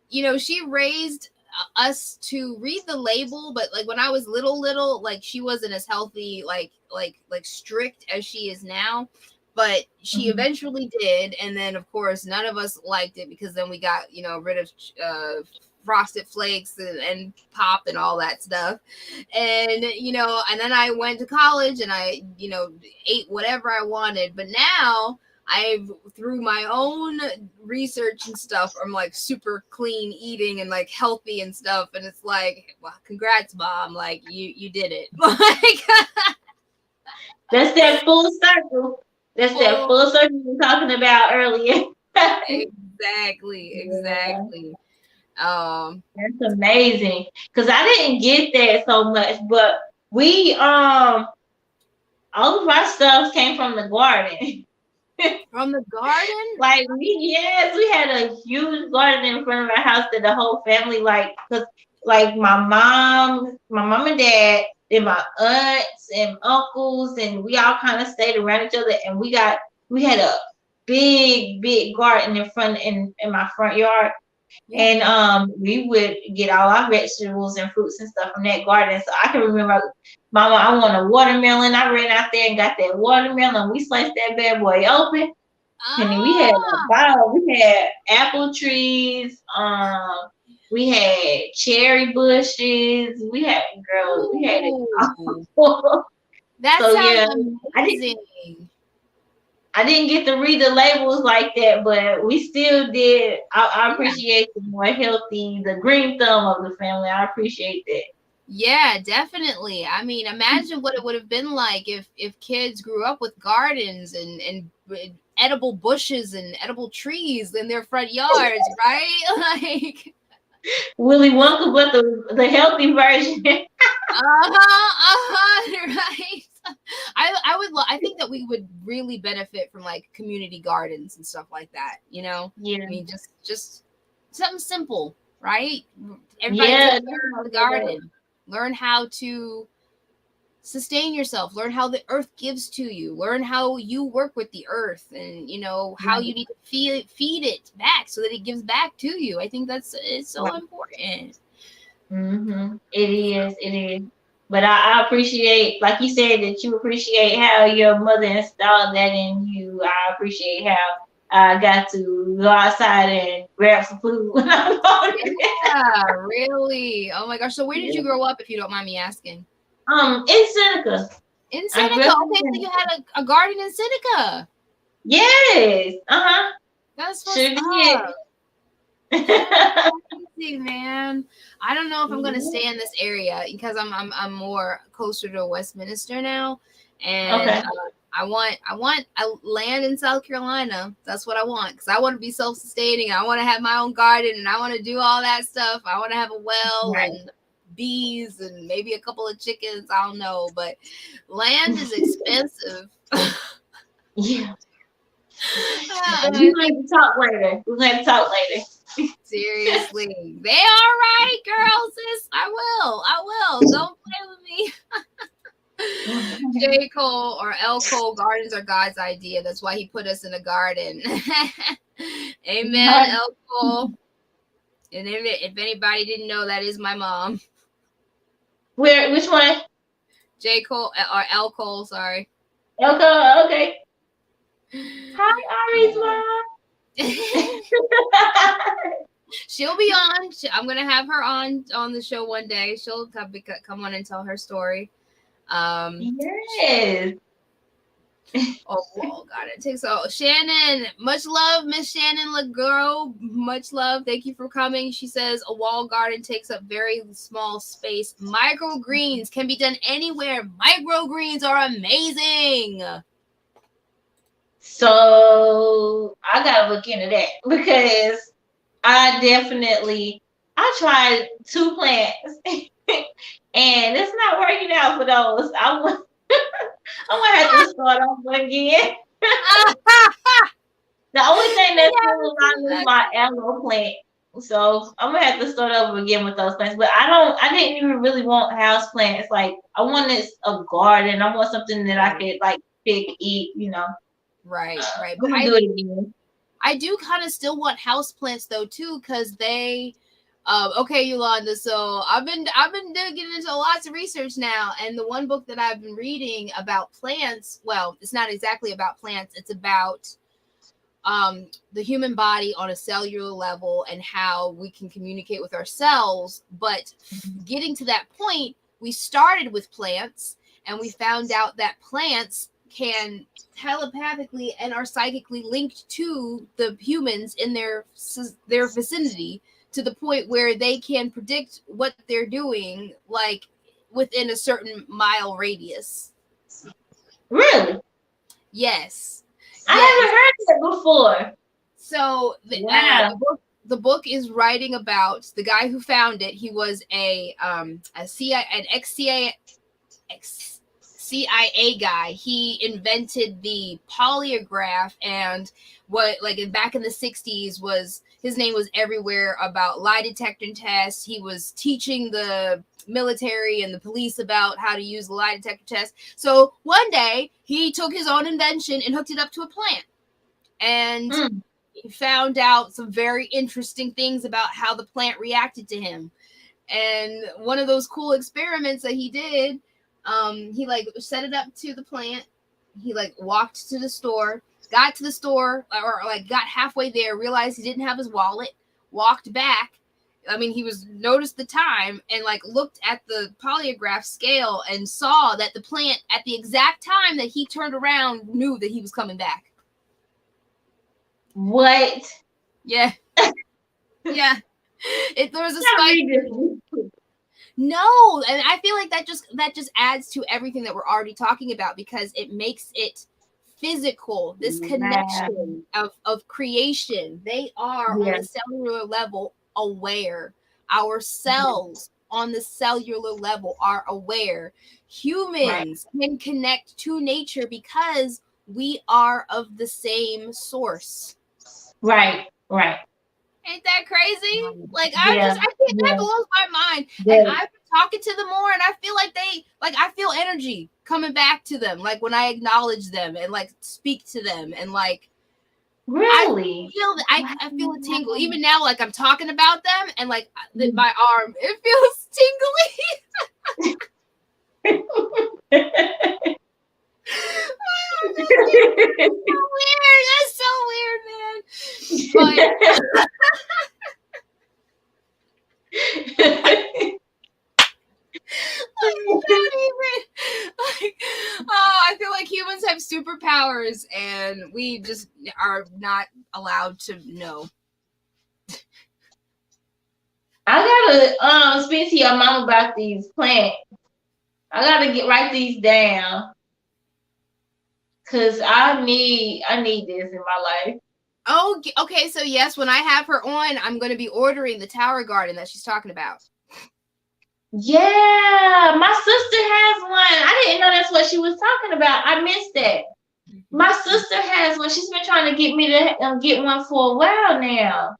she raised us to read the label, but like when I was little, like she wasn't as healthy, like strict as she is now, but she eventually did. And then of course none of us liked it because then we got rid of frosted flakes and pop and all that stuff, and and then I went to college and I ate whatever I wanted. But now through my own research and stuff, I'm like super clean eating and like healthy and stuff. And it's like, well, congrats, Mom. Like you did it. Like that's that full circle. That full circle we were talking about earlier. Exactly. That's amazing. Cause I didn't get that so much, but we all of our stuff came from the garden. From the garden? Like we had a huge garden in front of our house that the whole family cause like my mom and dad, and my aunts and uncles, and we all kind of stayed around each other, and we had a big garden in my front yard. And we would get all our vegetables and fruits and stuff from that garden. So I can remember, Mama, I want a watermelon. I ran out there and got that watermelon. We sliced that bad boy open. And then we had apple trees. We had cherry bushes. We had it all. That sounds amazing. I didn't get to read the labels like that, but we still did. I appreciate the more healthy, the green thumb of the family. I appreciate that. Yeah, definitely. I mean, imagine what it would have been like if kids grew up with gardens and edible bushes and edible trees in their front yards, right? Like Willy Wonka, but the healthy version. Right. I think that we would really benefit from like community gardens and stuff like that, Yeah. I mean, just something simple, right? Everybody learn the garden, learn how to sustain yourself, learn how the earth gives to you, learn how you work with the earth, and how you need to feed it back so that it gives back to you. I think it's so important. It is. But I appreciate, like you said, that you appreciate how your mother installed that in you. I appreciate how I got to go outside and grab some food when I'm hungry. Yeah, really. Oh my gosh. So where did you grow up, if you don't mind me asking? In Seneca. In Seneca. Okay, so you had a garden in Seneca. Yes. That's what's up. Crazy, man. I don't know if I'm gonna stay in this area because I'm more closer to Westminster now, and I want a land in South Carolina. That's what I want, because I want to be self-sustaining. I want to have my own garden, and I want to do all that stuff. I want to have a well and bees and maybe a couple of chickens. I don't know, but land is expensive. Yeah. We're going to talk later. Seriously. They are right, girl, sis. I will. Don't play with me. J. Cole or L. Cole, gardens are God's idea. That's why he put us in a garden. Amen, L. Cole. And if anybody didn't know, that is my mom. Which one? J. Cole or L. Cole, sorry. L. Cole, okay. Hi, Ari's mom. She'll be on. I'm gonna have her on the show one day. She'll come on and tell her story. Yes. Oh, God, it takes Shannon. Much love, Miss Shannon LeGros. Much love. Thank you for coming. She says a wall garden takes up very small space. Microgreens can be done anywhere. Microgreens are amazing. So I gotta look into that, because I tried 2 plants and it's not working out for those. I'm gonna have to start off again. The only thing that's still alive is my aloe plant. So I'm gonna have to start over again with those plants. But I didn't even really want house plants. Like I wanted a garden. I want something that I could like pick, eat, Right. I'm But gonna do it again. I do kind of still want house plants though too, because they okay, Ulonda. So I've been digging into lots of research now, and the one book that I've been reading about plants, well, it's not exactly about plants, it's about the human body on a cellular level and how we can communicate with ourselves. But getting to that point, we started with plants, and we found out that plants can telepathically and are psychically linked to the humans in their vicinity, to the point where they can predict what they're doing, like within a certain mile radius. Really? Yes. I haven't heard that before. So the book is writing about the guy who found it. He was an ex-CIA guy. He invented the polygraph, and back in the 60s was his name was everywhere about lie detector tests. He was teaching the military and the police about how to use the lie detector test. So one day he took his own invention and hooked it up to a plant, and he found out some very interesting things about how the plant reacted to him. And one of those cool experiments that he did, he set it up to the plant. He walked to the store, got to the store, or got halfway there, realized he didn't have his wallet, walked back. I mean, he noticed the time and looked at the polygraph scale and saw that the plant at the exact time that he turned around knew that he was coming back. What? Yeah. Yeah. There was a spike. No, and I feel like that just adds to everything that we're already talking about, because it makes it physical, this connection of creation. They are on a cellular level aware. Our cells on the cellular level are aware. Humans can connect to nature because we are of the same source. Right. Ain't that crazy? I think that blows my mind. Yeah. And I've been talking to them more, and I feel like I feel energy coming back to them, when I acknowledge them and speak to them, and really, I feel a tingle even now. I'm talking about them, and my arm, it feels tingly. That's so weird, man. I feel like humans have superpowers, and we just are not allowed to know. I gotta speak to your mom about these plants. I gotta write these down, cause I need this in my life. Oh, okay. So yes, when I have her on, I'm going to be ordering the tower garden that she's talking about. Yeah, my sister has one. I didn't know that's what she was talking about. I missed that. My sister has one. She's been trying to get me to get one for a while now.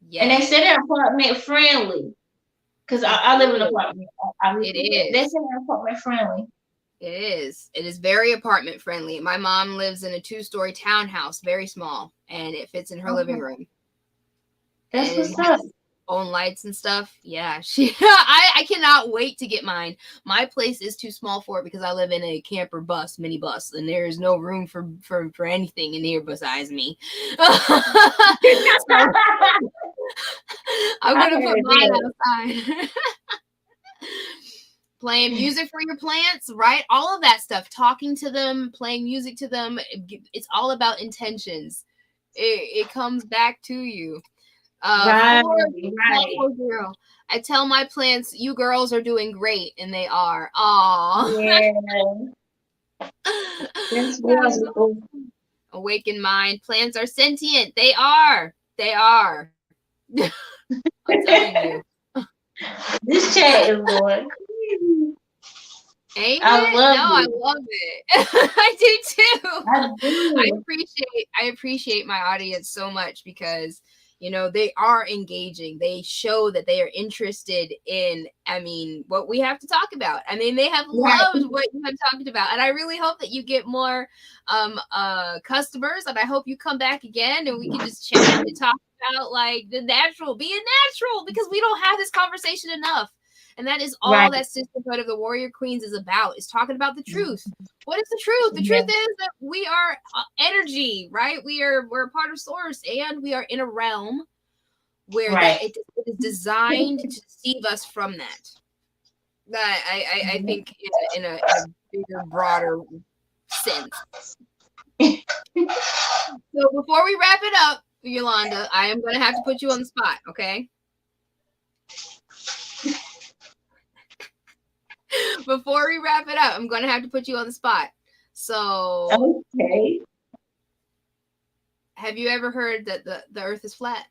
Yeah. And they said they're apartment friendly. Because I live in an apartment. It is. They said they're apartment friendly. It is. It is very apartment friendly. My mom lives in a 2-story townhouse, very small, and it fits in her living room. That's what's up. Own lights and stuff. Yeah, I cannot wait to get mine. My place is too small for it because I live in a camper bus, mini bus, and there is no room for anything in here besides me. I'm gonna put mine outside. Playing music for your plants, right? All of that stuff. Talking to them, playing music to them. It's all about intentions. It comes back to you. Right. Girl. I tell my plants, you girls are doing great, and they are. Aww. Yeah. That's wonderful. Awaken mind. Plants are sentient. They are. I'm telling you. This chat is going. Ain't I it? love No, I it. love it. I do too. I do. I appreciate my audience so much because they are engaging. They show that they are interested in, what we have to talk about. They have Right. loved what you have talked about. And I really hope that you get more customers, and I hope you come back again and we can just chat and talk about like the natural, being natural, because we don't have this conversation enough. And that is all Right. that Sisterhood of the Warrior Queens is about, is talking about the truth. What is the truth? The Yeah. truth is that we are energy, right? We're a part of source, and we are in a realm where Right. it is designed to deceive us from that. That I think in a bigger, broader sense. So before we wrap it up, Ulonda, I am going to have to put you on the spot, okay? Before we wrap it up, I'm going to have to put you on the spot. So, okay. Have you ever heard that the earth is flat?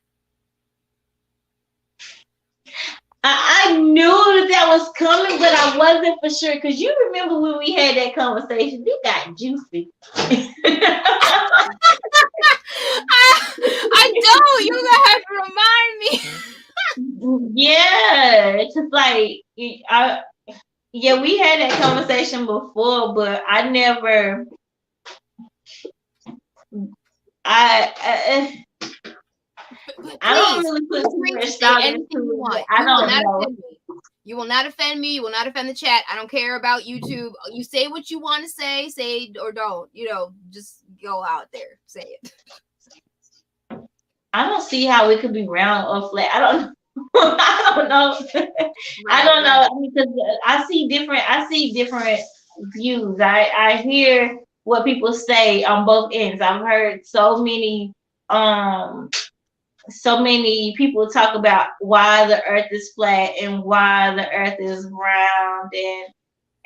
I knew that was coming, but I wasn't for sure. Because you remember when we had that conversation, it got juicy. I don't. You're going to have to remind me. Yeah. It's just like, yeah, we had that conversation before, but I never. I don't really put too much thought into it. I don't know. You will not offend me. You will not offend the chat. I don't care about YouTube. You say what you want to say or don't. Just go out there. Say it. I don't see how it could be round or flat. I don't know. I don't know. I don't know, because I see different views. I hear what people say on both ends. I've heard so many people talk about why the earth is flat and why the earth is round,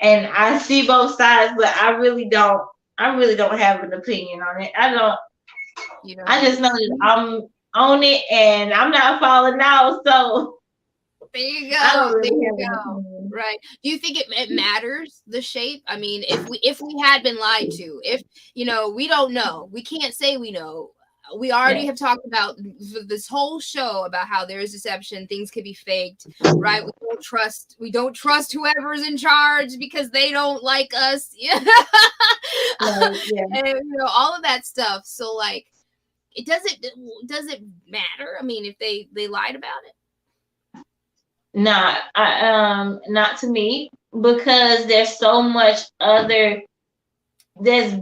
and I see both sides, but I really don't have an opinion on it. I just know that I'm on it and I'm not falling out. So there you go. Right. Do you think it matters, the shape? If we had been lied to, if we don't know, we can't say we know. We already have talked about this whole show about how there is deception, things could be faked, right? We don't trust whoever's in charge because they don't like us. And all of that stuff. So like, does it matter? If they lied about it? Not to me, because there's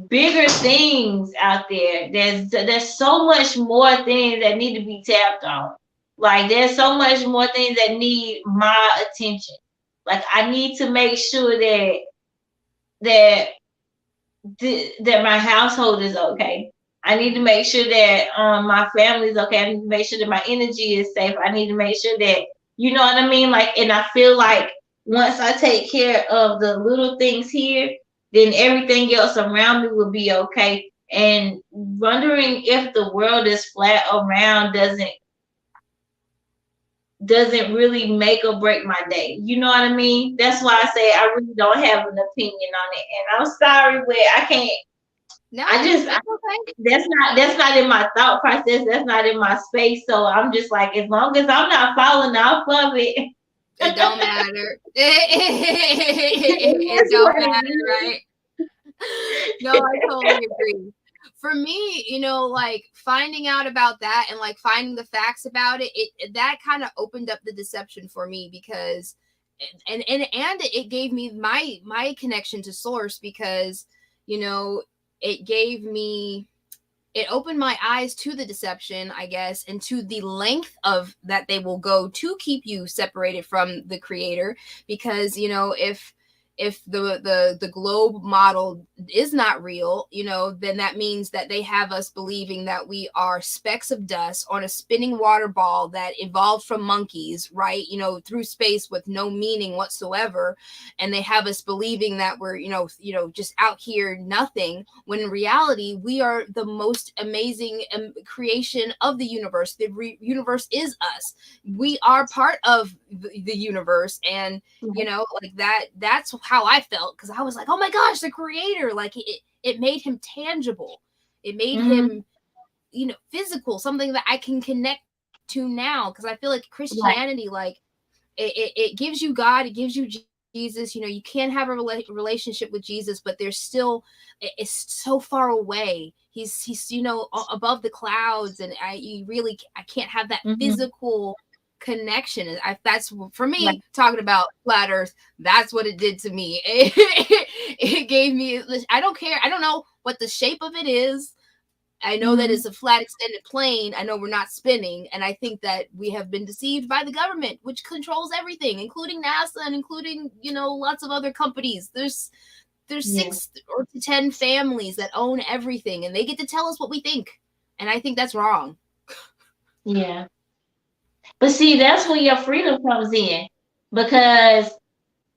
bigger things out there. There's so much more things that need to be tapped on. Like there's so much more things that need my attention. Like I need to make sure that my household is okay. I need to make sure that my family is okay. I need to make sure that my energy is safe. I need to make sure that, you know what I mean? Like, and I feel like once I take care of the little things here, then everything else around me will be okay. And wondering if the world is flat or round doesn't really make or break my day. You know what I mean? That's why I say I really don't have an opinion on it. And I'm sorry, but I can't. No, that's not in my thought process. That's not in my space. So I'm just like, as long as I'm not falling off of it, it don't matter. It don't matter, right? No, I totally agree. For me, like finding out about that and like finding the facts about it, that kind of opened up the deception for me, because and it gave me my connection to source, because it opened my eyes to the deception, I guess, and to the length of that they will go to keep you separated from the creator. Because, if the globe model is not real, then that means that they have us believing that we are specks of dust on a spinning water ball that evolved from monkeys, right? Through space with no meaning whatsoever. And they have us believing that we're, just out here, nothing, when in reality, we are the most amazing creation of the universe. The universe is us. We are part of the universe. And, like that's how I felt, because I was like, oh my gosh, the creator, like it made him tangible. It made him, you know, physical, something that I can connect to now. Because I feel like Christianity, like it gives you God, it gives you Jesus. You know, you can have a relationship with Jesus, but there's still, it's so far away. He's you know, above the clouds, and I can't have that physical connection. And that's for me, talking about flat earth, that's what it did to me. It gave me, I don't care, I don't know what the shape of it is. I know that it's a flat extended plane. I know we're not spinning. And I think that we have been deceived by the government, which controls everything, including NASA and including, you know, lots of other companies. There's 6 or 10 families that own everything, and they get to tell us what we think. And I think that's wrong. Yeah. But see, that's where your freedom comes in, because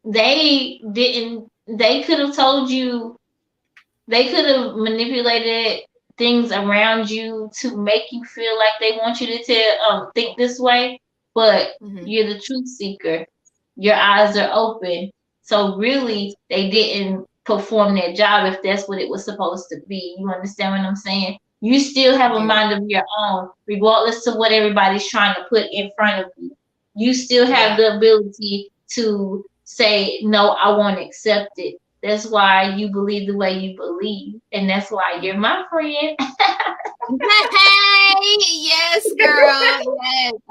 they could have told you, they could have manipulated things around you to make you feel like they want you to think this way, but you're the truth seeker. Your eyes are open. So really, they didn't perform their job if that's what it was supposed to be. You understand what I'm saying? You still have a mind of your own, regardless of what everybody's trying to put in front of you. You still have the ability to say, no, I won't accept it. That's why you believe the way you believe. And that's why you're my friend. Hey, yes, girl. Yes,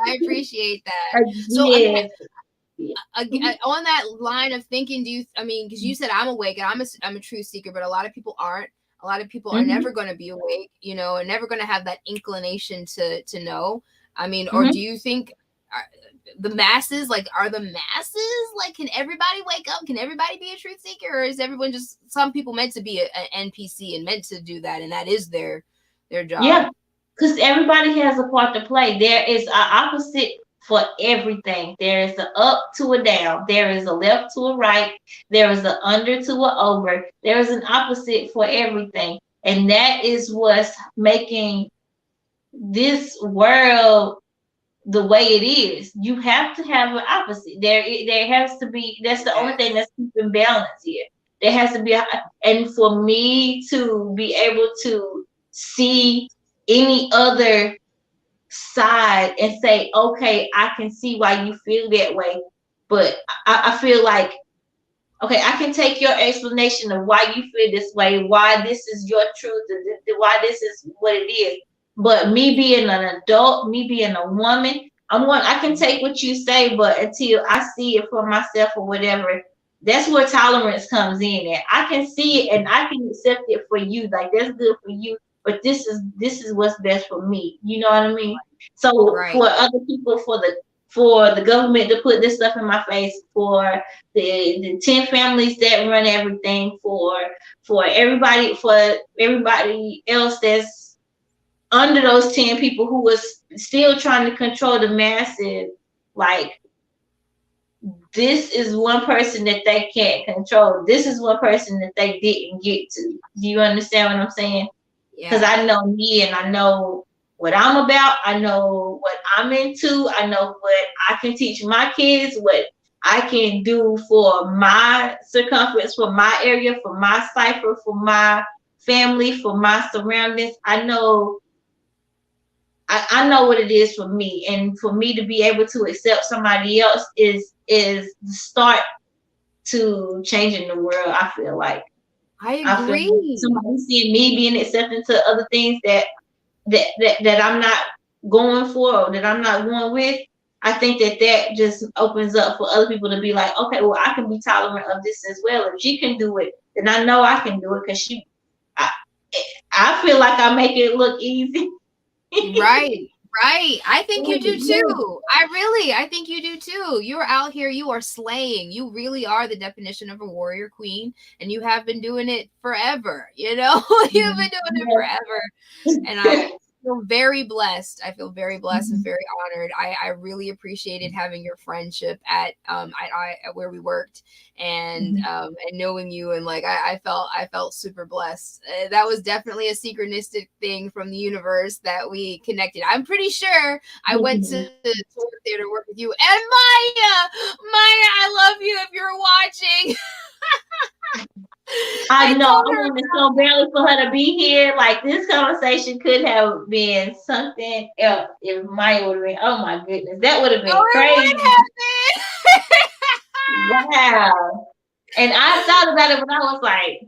I appreciate that. So on that line of thinking, because you said I'm awake and I'm a truth seeker, but a lot of people aren't. A lot of people are never going to be awake, you know, and never going to have that inclination to know. I mean, or do you think the masses, like, are the masses, like, can everybody wake up? Can everybody be a truth seeker? Or is everyone just, some people meant to be an NPC and meant to do that, and that is their job? Yeah, because everybody has a part to play. There is an opposite for everything. There is an up to a down. There is a left to a right. There is an under to a over. There is an opposite for everything. And that is what's making this world the way it is. You have to have an opposite. There has to be. That's the only thing that's keeping balance here. There has to be, and for me to be able to see any other side and say, okay, I can see why you feel that way, but I feel like, okay, I can take your explanation of why you feel this way, why this is your truth, why this is what it is. But me being an adult, me being a woman, I can take what you say, but until I see it for myself or whatever, that's where tolerance comes in. And I can see it and I can accept it for you. Like, that's good for you, but this is what's best for me. You know what I mean? So for other people, for the government to put this stuff in my face, for the 10 families that run everything, for everybody else that's under those 10 people who was still trying to control the masses, like, this is one person that they can't control. This is one person that they didn't get to. Do you understand what I'm saying? Because I know me and I know what I'm about. I know what I'm into. I know what I can teach my kids, what I can do for my circumference, for my area, for my cipher, for my family, for my surroundings. I know what it is for me, and for me to be able to accept somebody else is the start to changing the world. I feel like I agree. Somebody seeing me being accepted to other things that I'm not going for, or that I'm not going with. I think that just opens up for other people to be like, okay, well, I can be tolerant of this as well. If she can do it, then I know I can do it, because I feel like I make it look easy. Right. I think you do too. I think you do too. You're out here, you are slaying. You really are the definition of a warrior queen, and you have been doing it forever. You know, you've been doing it forever. And I feel very blessed. I feel very blessed and very honored. I really appreciated having your friendship at where we worked, and knowing you, and like I felt super blessed. That was definitely a synchronistic thing from the universe that we connected. I'm pretty sure I went to work there to work with you. And Maya, I love you if you're watching. I know. I told her wanted so badly for her to be here. Like this conversation could have been something else. If Maya would have been, oh my goodness, that would have been oh, it crazy. would happen. Wow. And I thought about it when I was like,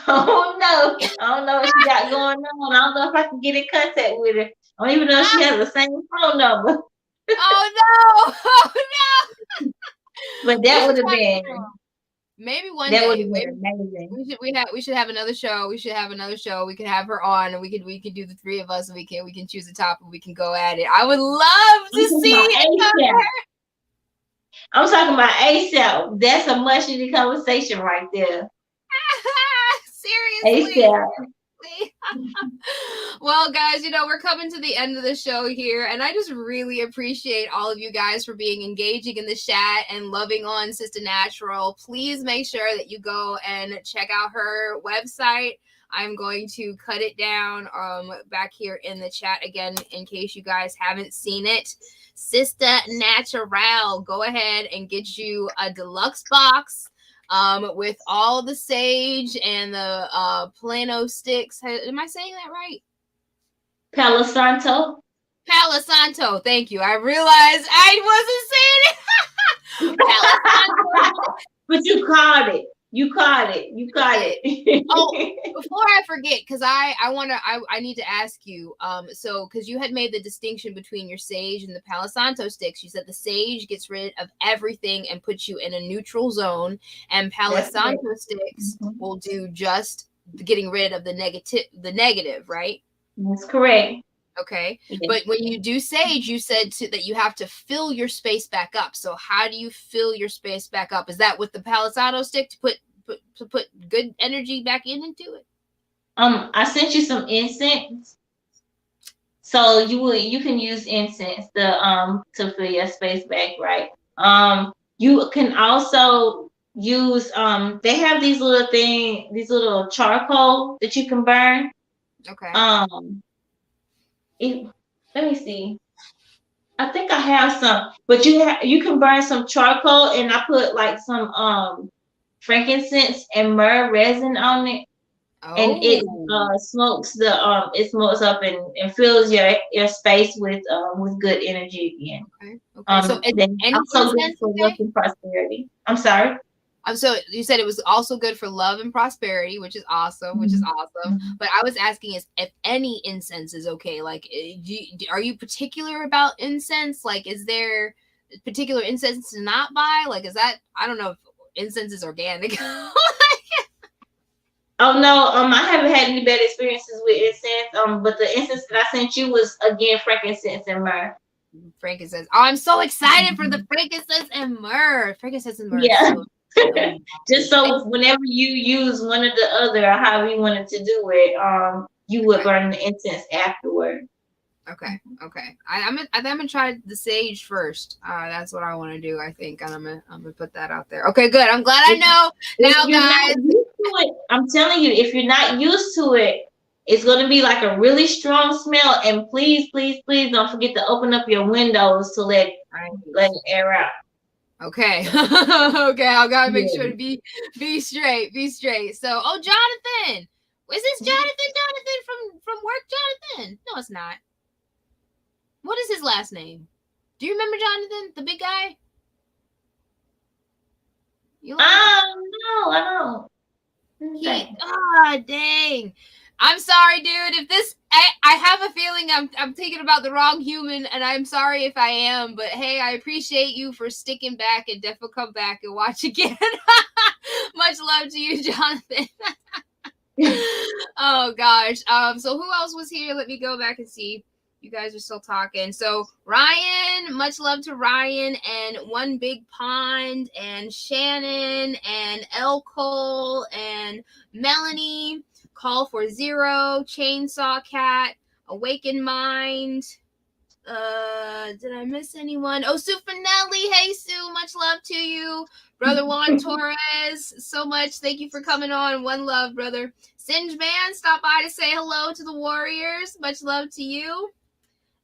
oh no, I don't know what she got going on. I don't know if I can get in contact with her. I don't even know if she has the same phone number. Oh no! Oh no! But We that should would have talk to been her. Maybe one that would day. have Maybe been amazing. we should have another show. We should have another show. We could have her on, and we could do the three of us, and we can choose a topic. We can go at it. I would love I'm to talking see about it. ASAP. I'm talking about ASAP. That's a much needed conversation right there. Seriously. ASAP. Well, guys, we're coming to the end of the show here, and I just really appreciate all of you guys for being engaging in the chat and loving on Sista Naturall. Please make sure that you go and check out her website. I'm going to cut it down back here in the chat again in case you guys haven't seen it. Sista Naturall. Go ahead and get you a deluxe box with all the sage and the plano sticks. Am I saying that right? Palo Santo. Palo Santo. Thank you. I realized I wasn't saying it. Palo Santo. But you caught it. You caught it. You caught it. Oh, before I forget, because I need to ask you, so because you had made the distinction between your sage and the Palo Santo sticks. You said the sage gets rid of everything and puts you in a neutral zone, and Palo Santo sticks will do just getting rid of the negative, right? That's correct. Okay. Yes. But when you do sage, you said that you have to fill your space back up. So how do you fill your space back up? Is that with the Palo Santo stick to put good energy back into it? I sent you some incense. So you can use incense to fill your space back, right? You can also use they have these little charcoal that you can burn. Okay. Let me see. I think I have some, but you can burn some charcoal, and I put like some frankincense and myrrh resin on it, and it smokes it smokes up and fills your space with good energy again. Okay. So then also good for luck and prosperity. I'm sorry. So you said it was also good for love and prosperity, which is awesome. But I was asking if any incense is okay. Like, are you particular about incense? Like, is there particular incense to not buy? Like, is that, I don't know if incense is organic. Oh no, I haven't had any bad experiences with incense. But the incense that I sent you was again frankincense and myrrh. Frankincense. Oh, I'm so excited for the frankincense and myrrh. Frankincense and myrrh. Yeah. Just so whenever you use one or the other, or however you wanted to do it, you would burn the incense afterward. Okay. I'm gonna try the sage first. That's what I want to do. I think, and I'm gonna put that out there. Okay, good. I'm glad I know now, guys. I'm telling you, if you're not used to it, it's gonna be like a really strong smell. And please don't forget to open up your windows to let it air out. Okay. Okay, I gotta make sure to be straight. So, Jonathan, is this Jonathan from work? Jonathan? No, it's not. What is his last name? Do you remember Jonathan, the big guy? No, I don't. Dang. I'm sorry, dude. If this, I have a feeling I'm thinking about the wrong human, and I'm sorry if I am, but hey, I appreciate you for sticking back and definitely come back and watch again. Much love to you, Jonathan. Oh gosh. So who else was here? Let me go back and see. You guys are still talking. So Ryan, much love to Ryan, and One Big Pond, and Shannon, and El Cole, and Melanie. Call for Zero, Chainsaw Cat, Awakened Mind. Did I miss anyone? Oh, Sue Finelli. Hey, Sue. Much love to you. Brother Juan Torres. So much. Thank you for coming on. One love, brother. Singe Man, stop by to say hello to the Warriors. Much love to you.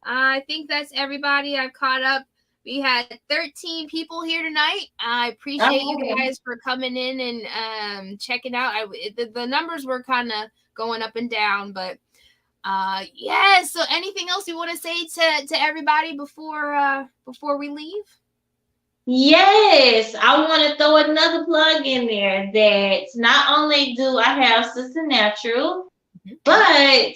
I think that's everybody I've caught up. We had 13 people here tonight. I appreciate you guys for coming in and checking out. The numbers were kind of going up and down, but yeah. So anything else you want to say to everybody before we leave? Yes, I want to throw another plug in there that not only do I have Sista Naturall, but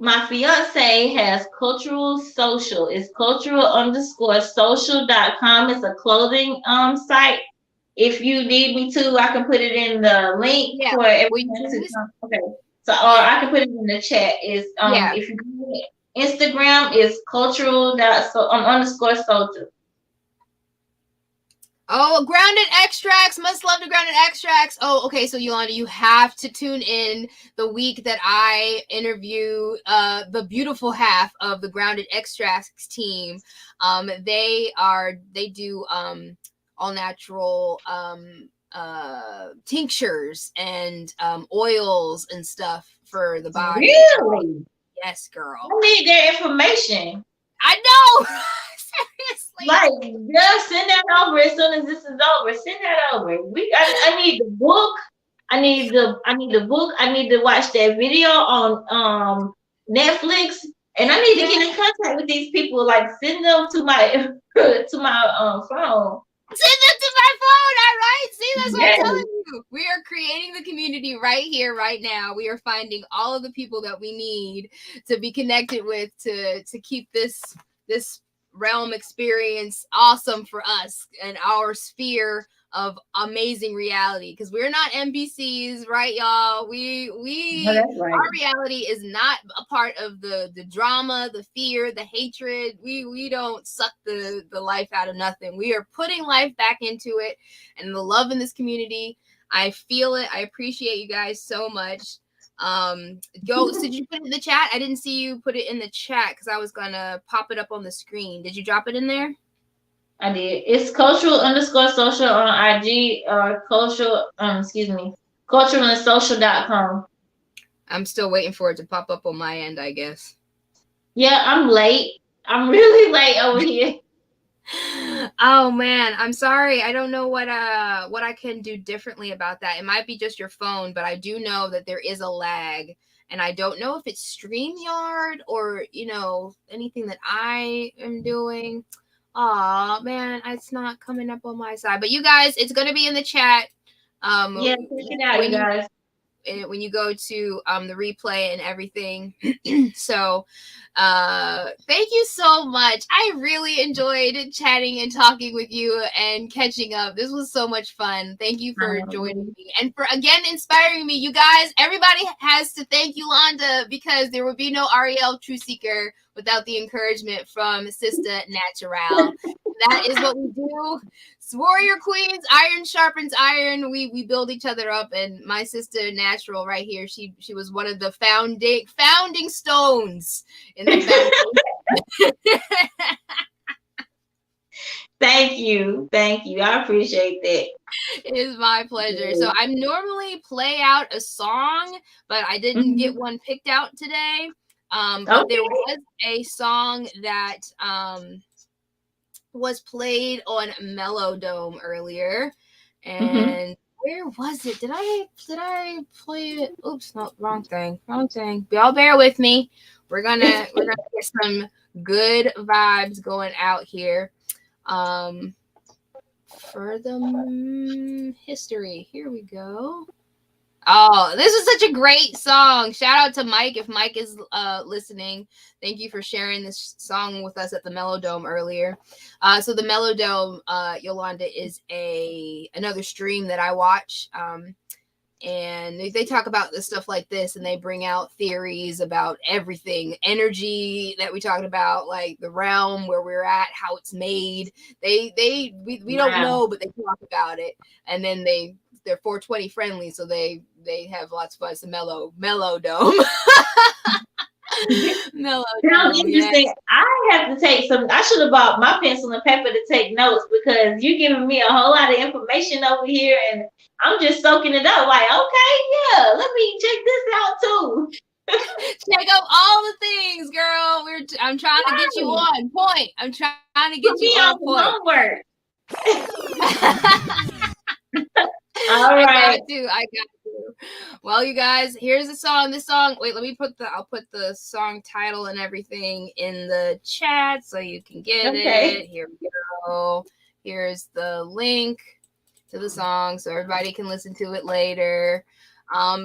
my fiance has Cultural Social. It's cultural_social.com. It's a clothing site. If you need me to, I can put it in the link for everyone to come. Okay. So, or I can put it in the chat. Is if you go Instagram is cultural_social. Oh, Grounded Extracts. Must love the Grounded Extracts. Oh, okay. So, Ulonda, you have to tune in the week that I interview the beautiful half of the Grounded Extracts team. They do all natural tinctures and oils and stuff for the body. Really? Yes, girl. I need their information. I know. Seriously. Like, yeah, send that over as soon as this is over. Send that over. I need the book. I need the book. I need to watch that video on Netflix. And I need to get in contact with these people. Like, send them to my phone. Send them to my phone, all right? See, that's what I'm telling you. We are creating the community right here, right now. We are finding all of the people that we need to be connected with to keep this realm experience awesome for us and our sphere of amazing reality, because we're not NPCs, right, y'all? Our reality is not a part of the drama, the fear, the hatred. We don't suck the life out of nothing. We are putting life back into it, and the love in this community. I feel it. I appreciate you guys so much. So did you put it in the chat? I didn't see you put it in the chat because I was gonna pop it up on the screen. Did you drop it in there? I did. It's cultural_social on IG or culturalandsocial.com. I'm still waiting for it to pop up on my end, I guess. Yeah, I'm late. I'm really late over here. Oh man, I'm sorry. I don't know what I can do differently about that. It might be just your phone, but I do know that there is a lag, and I don't know if it's StreamYard or anything that I am doing. Oh man, it's not coming up on my side. But you guys, it's gonna be in the chat. Yeah, check it out, you guys. When you go to the replay and everything. So thank you so much. I really enjoyed chatting and talking with you and catching up. This was so much fun. Thank you for joining me and for again inspiring me. You guys, everybody has to thank Ulonda, because there would be no Ariel True Seeker without the encouragement from Sista Naturall. That is what we do. Warrior Queens, iron sharpens iron. We build each other up, and my Sista Naturall right here, she was one of the founding stones in the foundation. Thank you. I appreciate that. It is my pleasure. So I normally play out a song, but I didn't get one picked out today. But there was a song that was played on Melodome earlier, and where was it? Did I play it? Oops, no, wrong thing. Y'all bear with me. We're gonna get some good vibes going out here. For the history, here we go. Oh, this is such a great song. Shout out to Mike. If Mike is listening, thank you for sharing this song with us at the Melodome earlier. So the Melodome, Ulonda, is another stream that I watch. And they talk about this stuff like this, and they bring out theories about everything, energy that we talked about, like the realm where we're at, how it's made. We don't know, but they talk about it, and then they're 420 friendly, so they have lots of fun. It's a Melodome. Sounds interesting. Yeah. I have to take some. I should have bought my pencil and paper to take notes, because you're giving me a whole lot of information over here, and I'm just soaking it up. Like, okay, yeah, let me check this out too. Check out all the things, girl. I'm trying to get you on point. I'm trying to get you on point. Homework. All right. I got to. Well, you guys, here's the song. This song, wait, I'll put the song title and everything in the chat so you can get it. Here we go. Here's the link to the song so everybody can listen to it later. I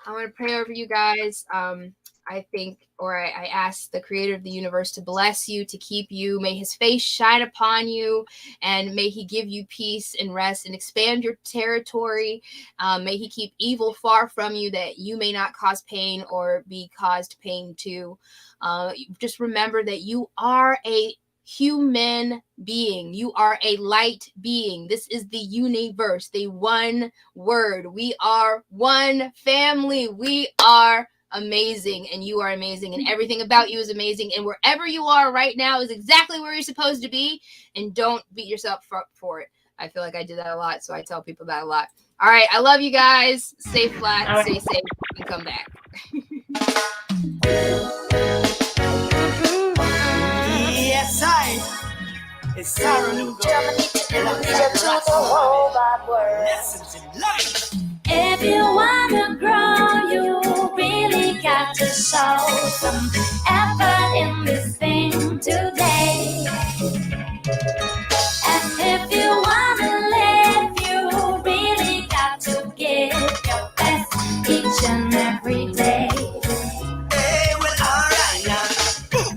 want to pray over you guys. I ask the creator of the universe to bless you, to keep you. May his face shine upon you, and may he give you peace and rest and expand your territory. May he keep evil far from you, that you may not cause pain or be caused pain to. Just remember that you are a human being. You are a light being. This is the universe, the one word. We are one family. We are amazing, and you are amazing, and everything about you is amazing, and wherever you are right now is exactly where you're supposed to be, and don't beat yourself up for it. I feel like I did that a lot, so I tell people that a lot. All right, I love you guys. Stay flat, stay safe, and come back. Yes, it's Sarah Lugo. Lessons in life. If you wanna grow, you really got to show some effort in this thing today. And if you wanna live, you really got to give your best each and every day. Hey, well, alright now.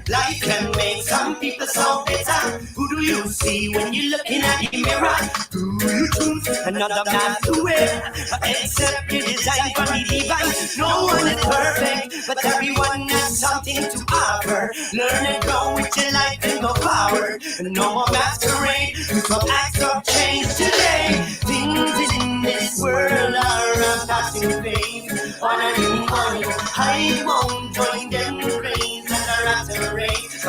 Life can make some people so bitter. Who do you see when you're looking at the mirror? Do you choose another man to wear? Except you design for the divine. No one is perfect, but everyone has something to offer. Learn and grow with your life and go forward. No more masquerade, some acts of change today. Things in this world are a passing phase. On a new money, I won't join them craze and a rat race.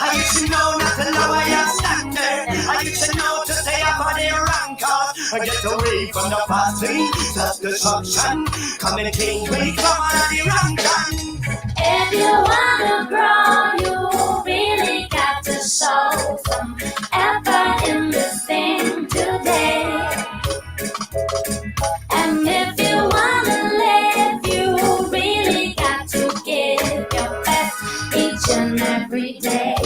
I used to know not to lower your standard. I used to know to stay up on the wrong cause. I get away from the fast lane, that's destruction. Come and change when you come on the wrong gun. If you wanna grow, you really got to show some effort in this thing today. And if you wanna live, you really got to give your best each and every day.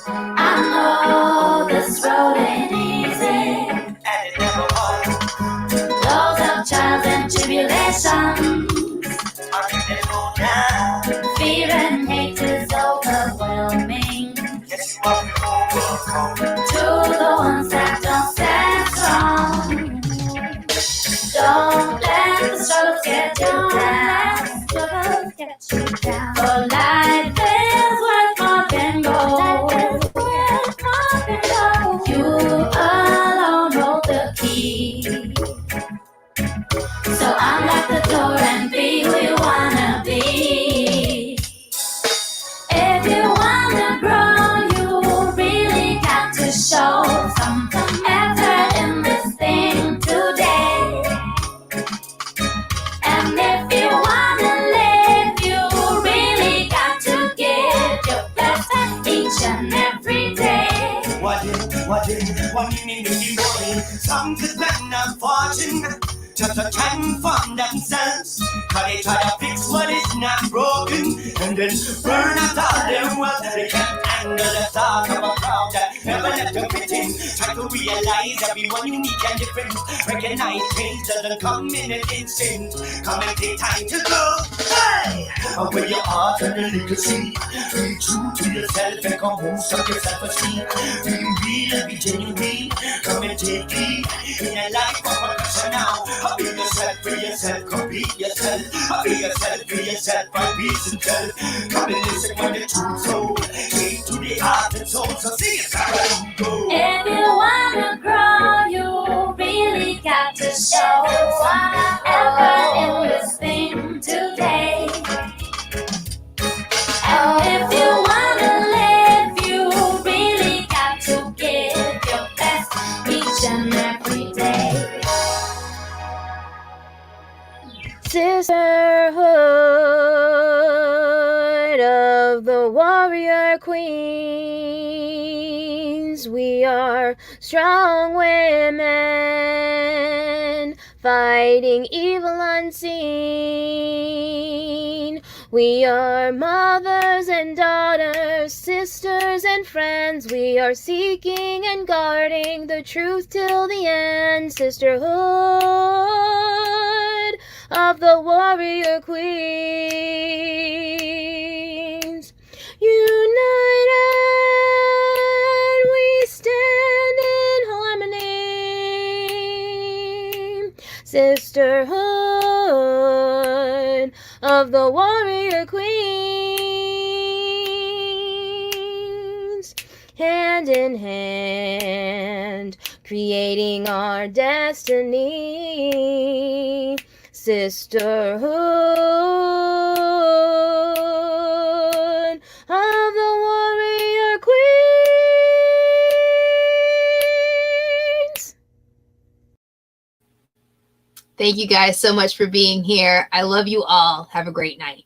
I know this road ain't easy. And it never was. Loads of trials and tribulations. Are you there now? Fear and hate is overwhelming. Yes, you are overcome. To the ones that don't stand strong, don't let the struggles get you down. For life is worth more than gold. You alone hold the key. So unlock the door and be who you wanna be. If you wanna grow, you really got to show some effort in this thing today. And if you wanna live, you really got to give your best each and every day. What you need to be worrying? Some depend on fortune. Just a time from themselves. Cause they try to fix what is not broken and then burn out all their wealth. They can't handle the thought of a crowd that never let them fit in. Try to realize everyone unique and different. Recognize change doesn't come in an instant. Come and take time to go. Hey! Where your heart and the little see. Be true to yourself and come boost up your self-esteem. Be real and be genuine. Come and take lead in a life of a passion now. Be yourself, for yourself, compete yourself. Be yourself, for yourself, find peace and self. Come and listen when the truth soul. Straight to the heart and soul, so see it's how you go. If you wanna grow, you really got to show some effort in this thing today. And if you wanna live, you really got to give your best each and every day. Queens. We are strong women, fighting evil unseen. We are mothers and daughters, sisters and friends. We are seeking and guarding the truth till the end. Sisterhood of the warrior queens. United we stand in harmony. Sisterhood of the warrior queens. Hand in hand, creating our destiny. Sisterhood of the warrior queens. Thank you guys so much for being here. I love you all. Have a great night.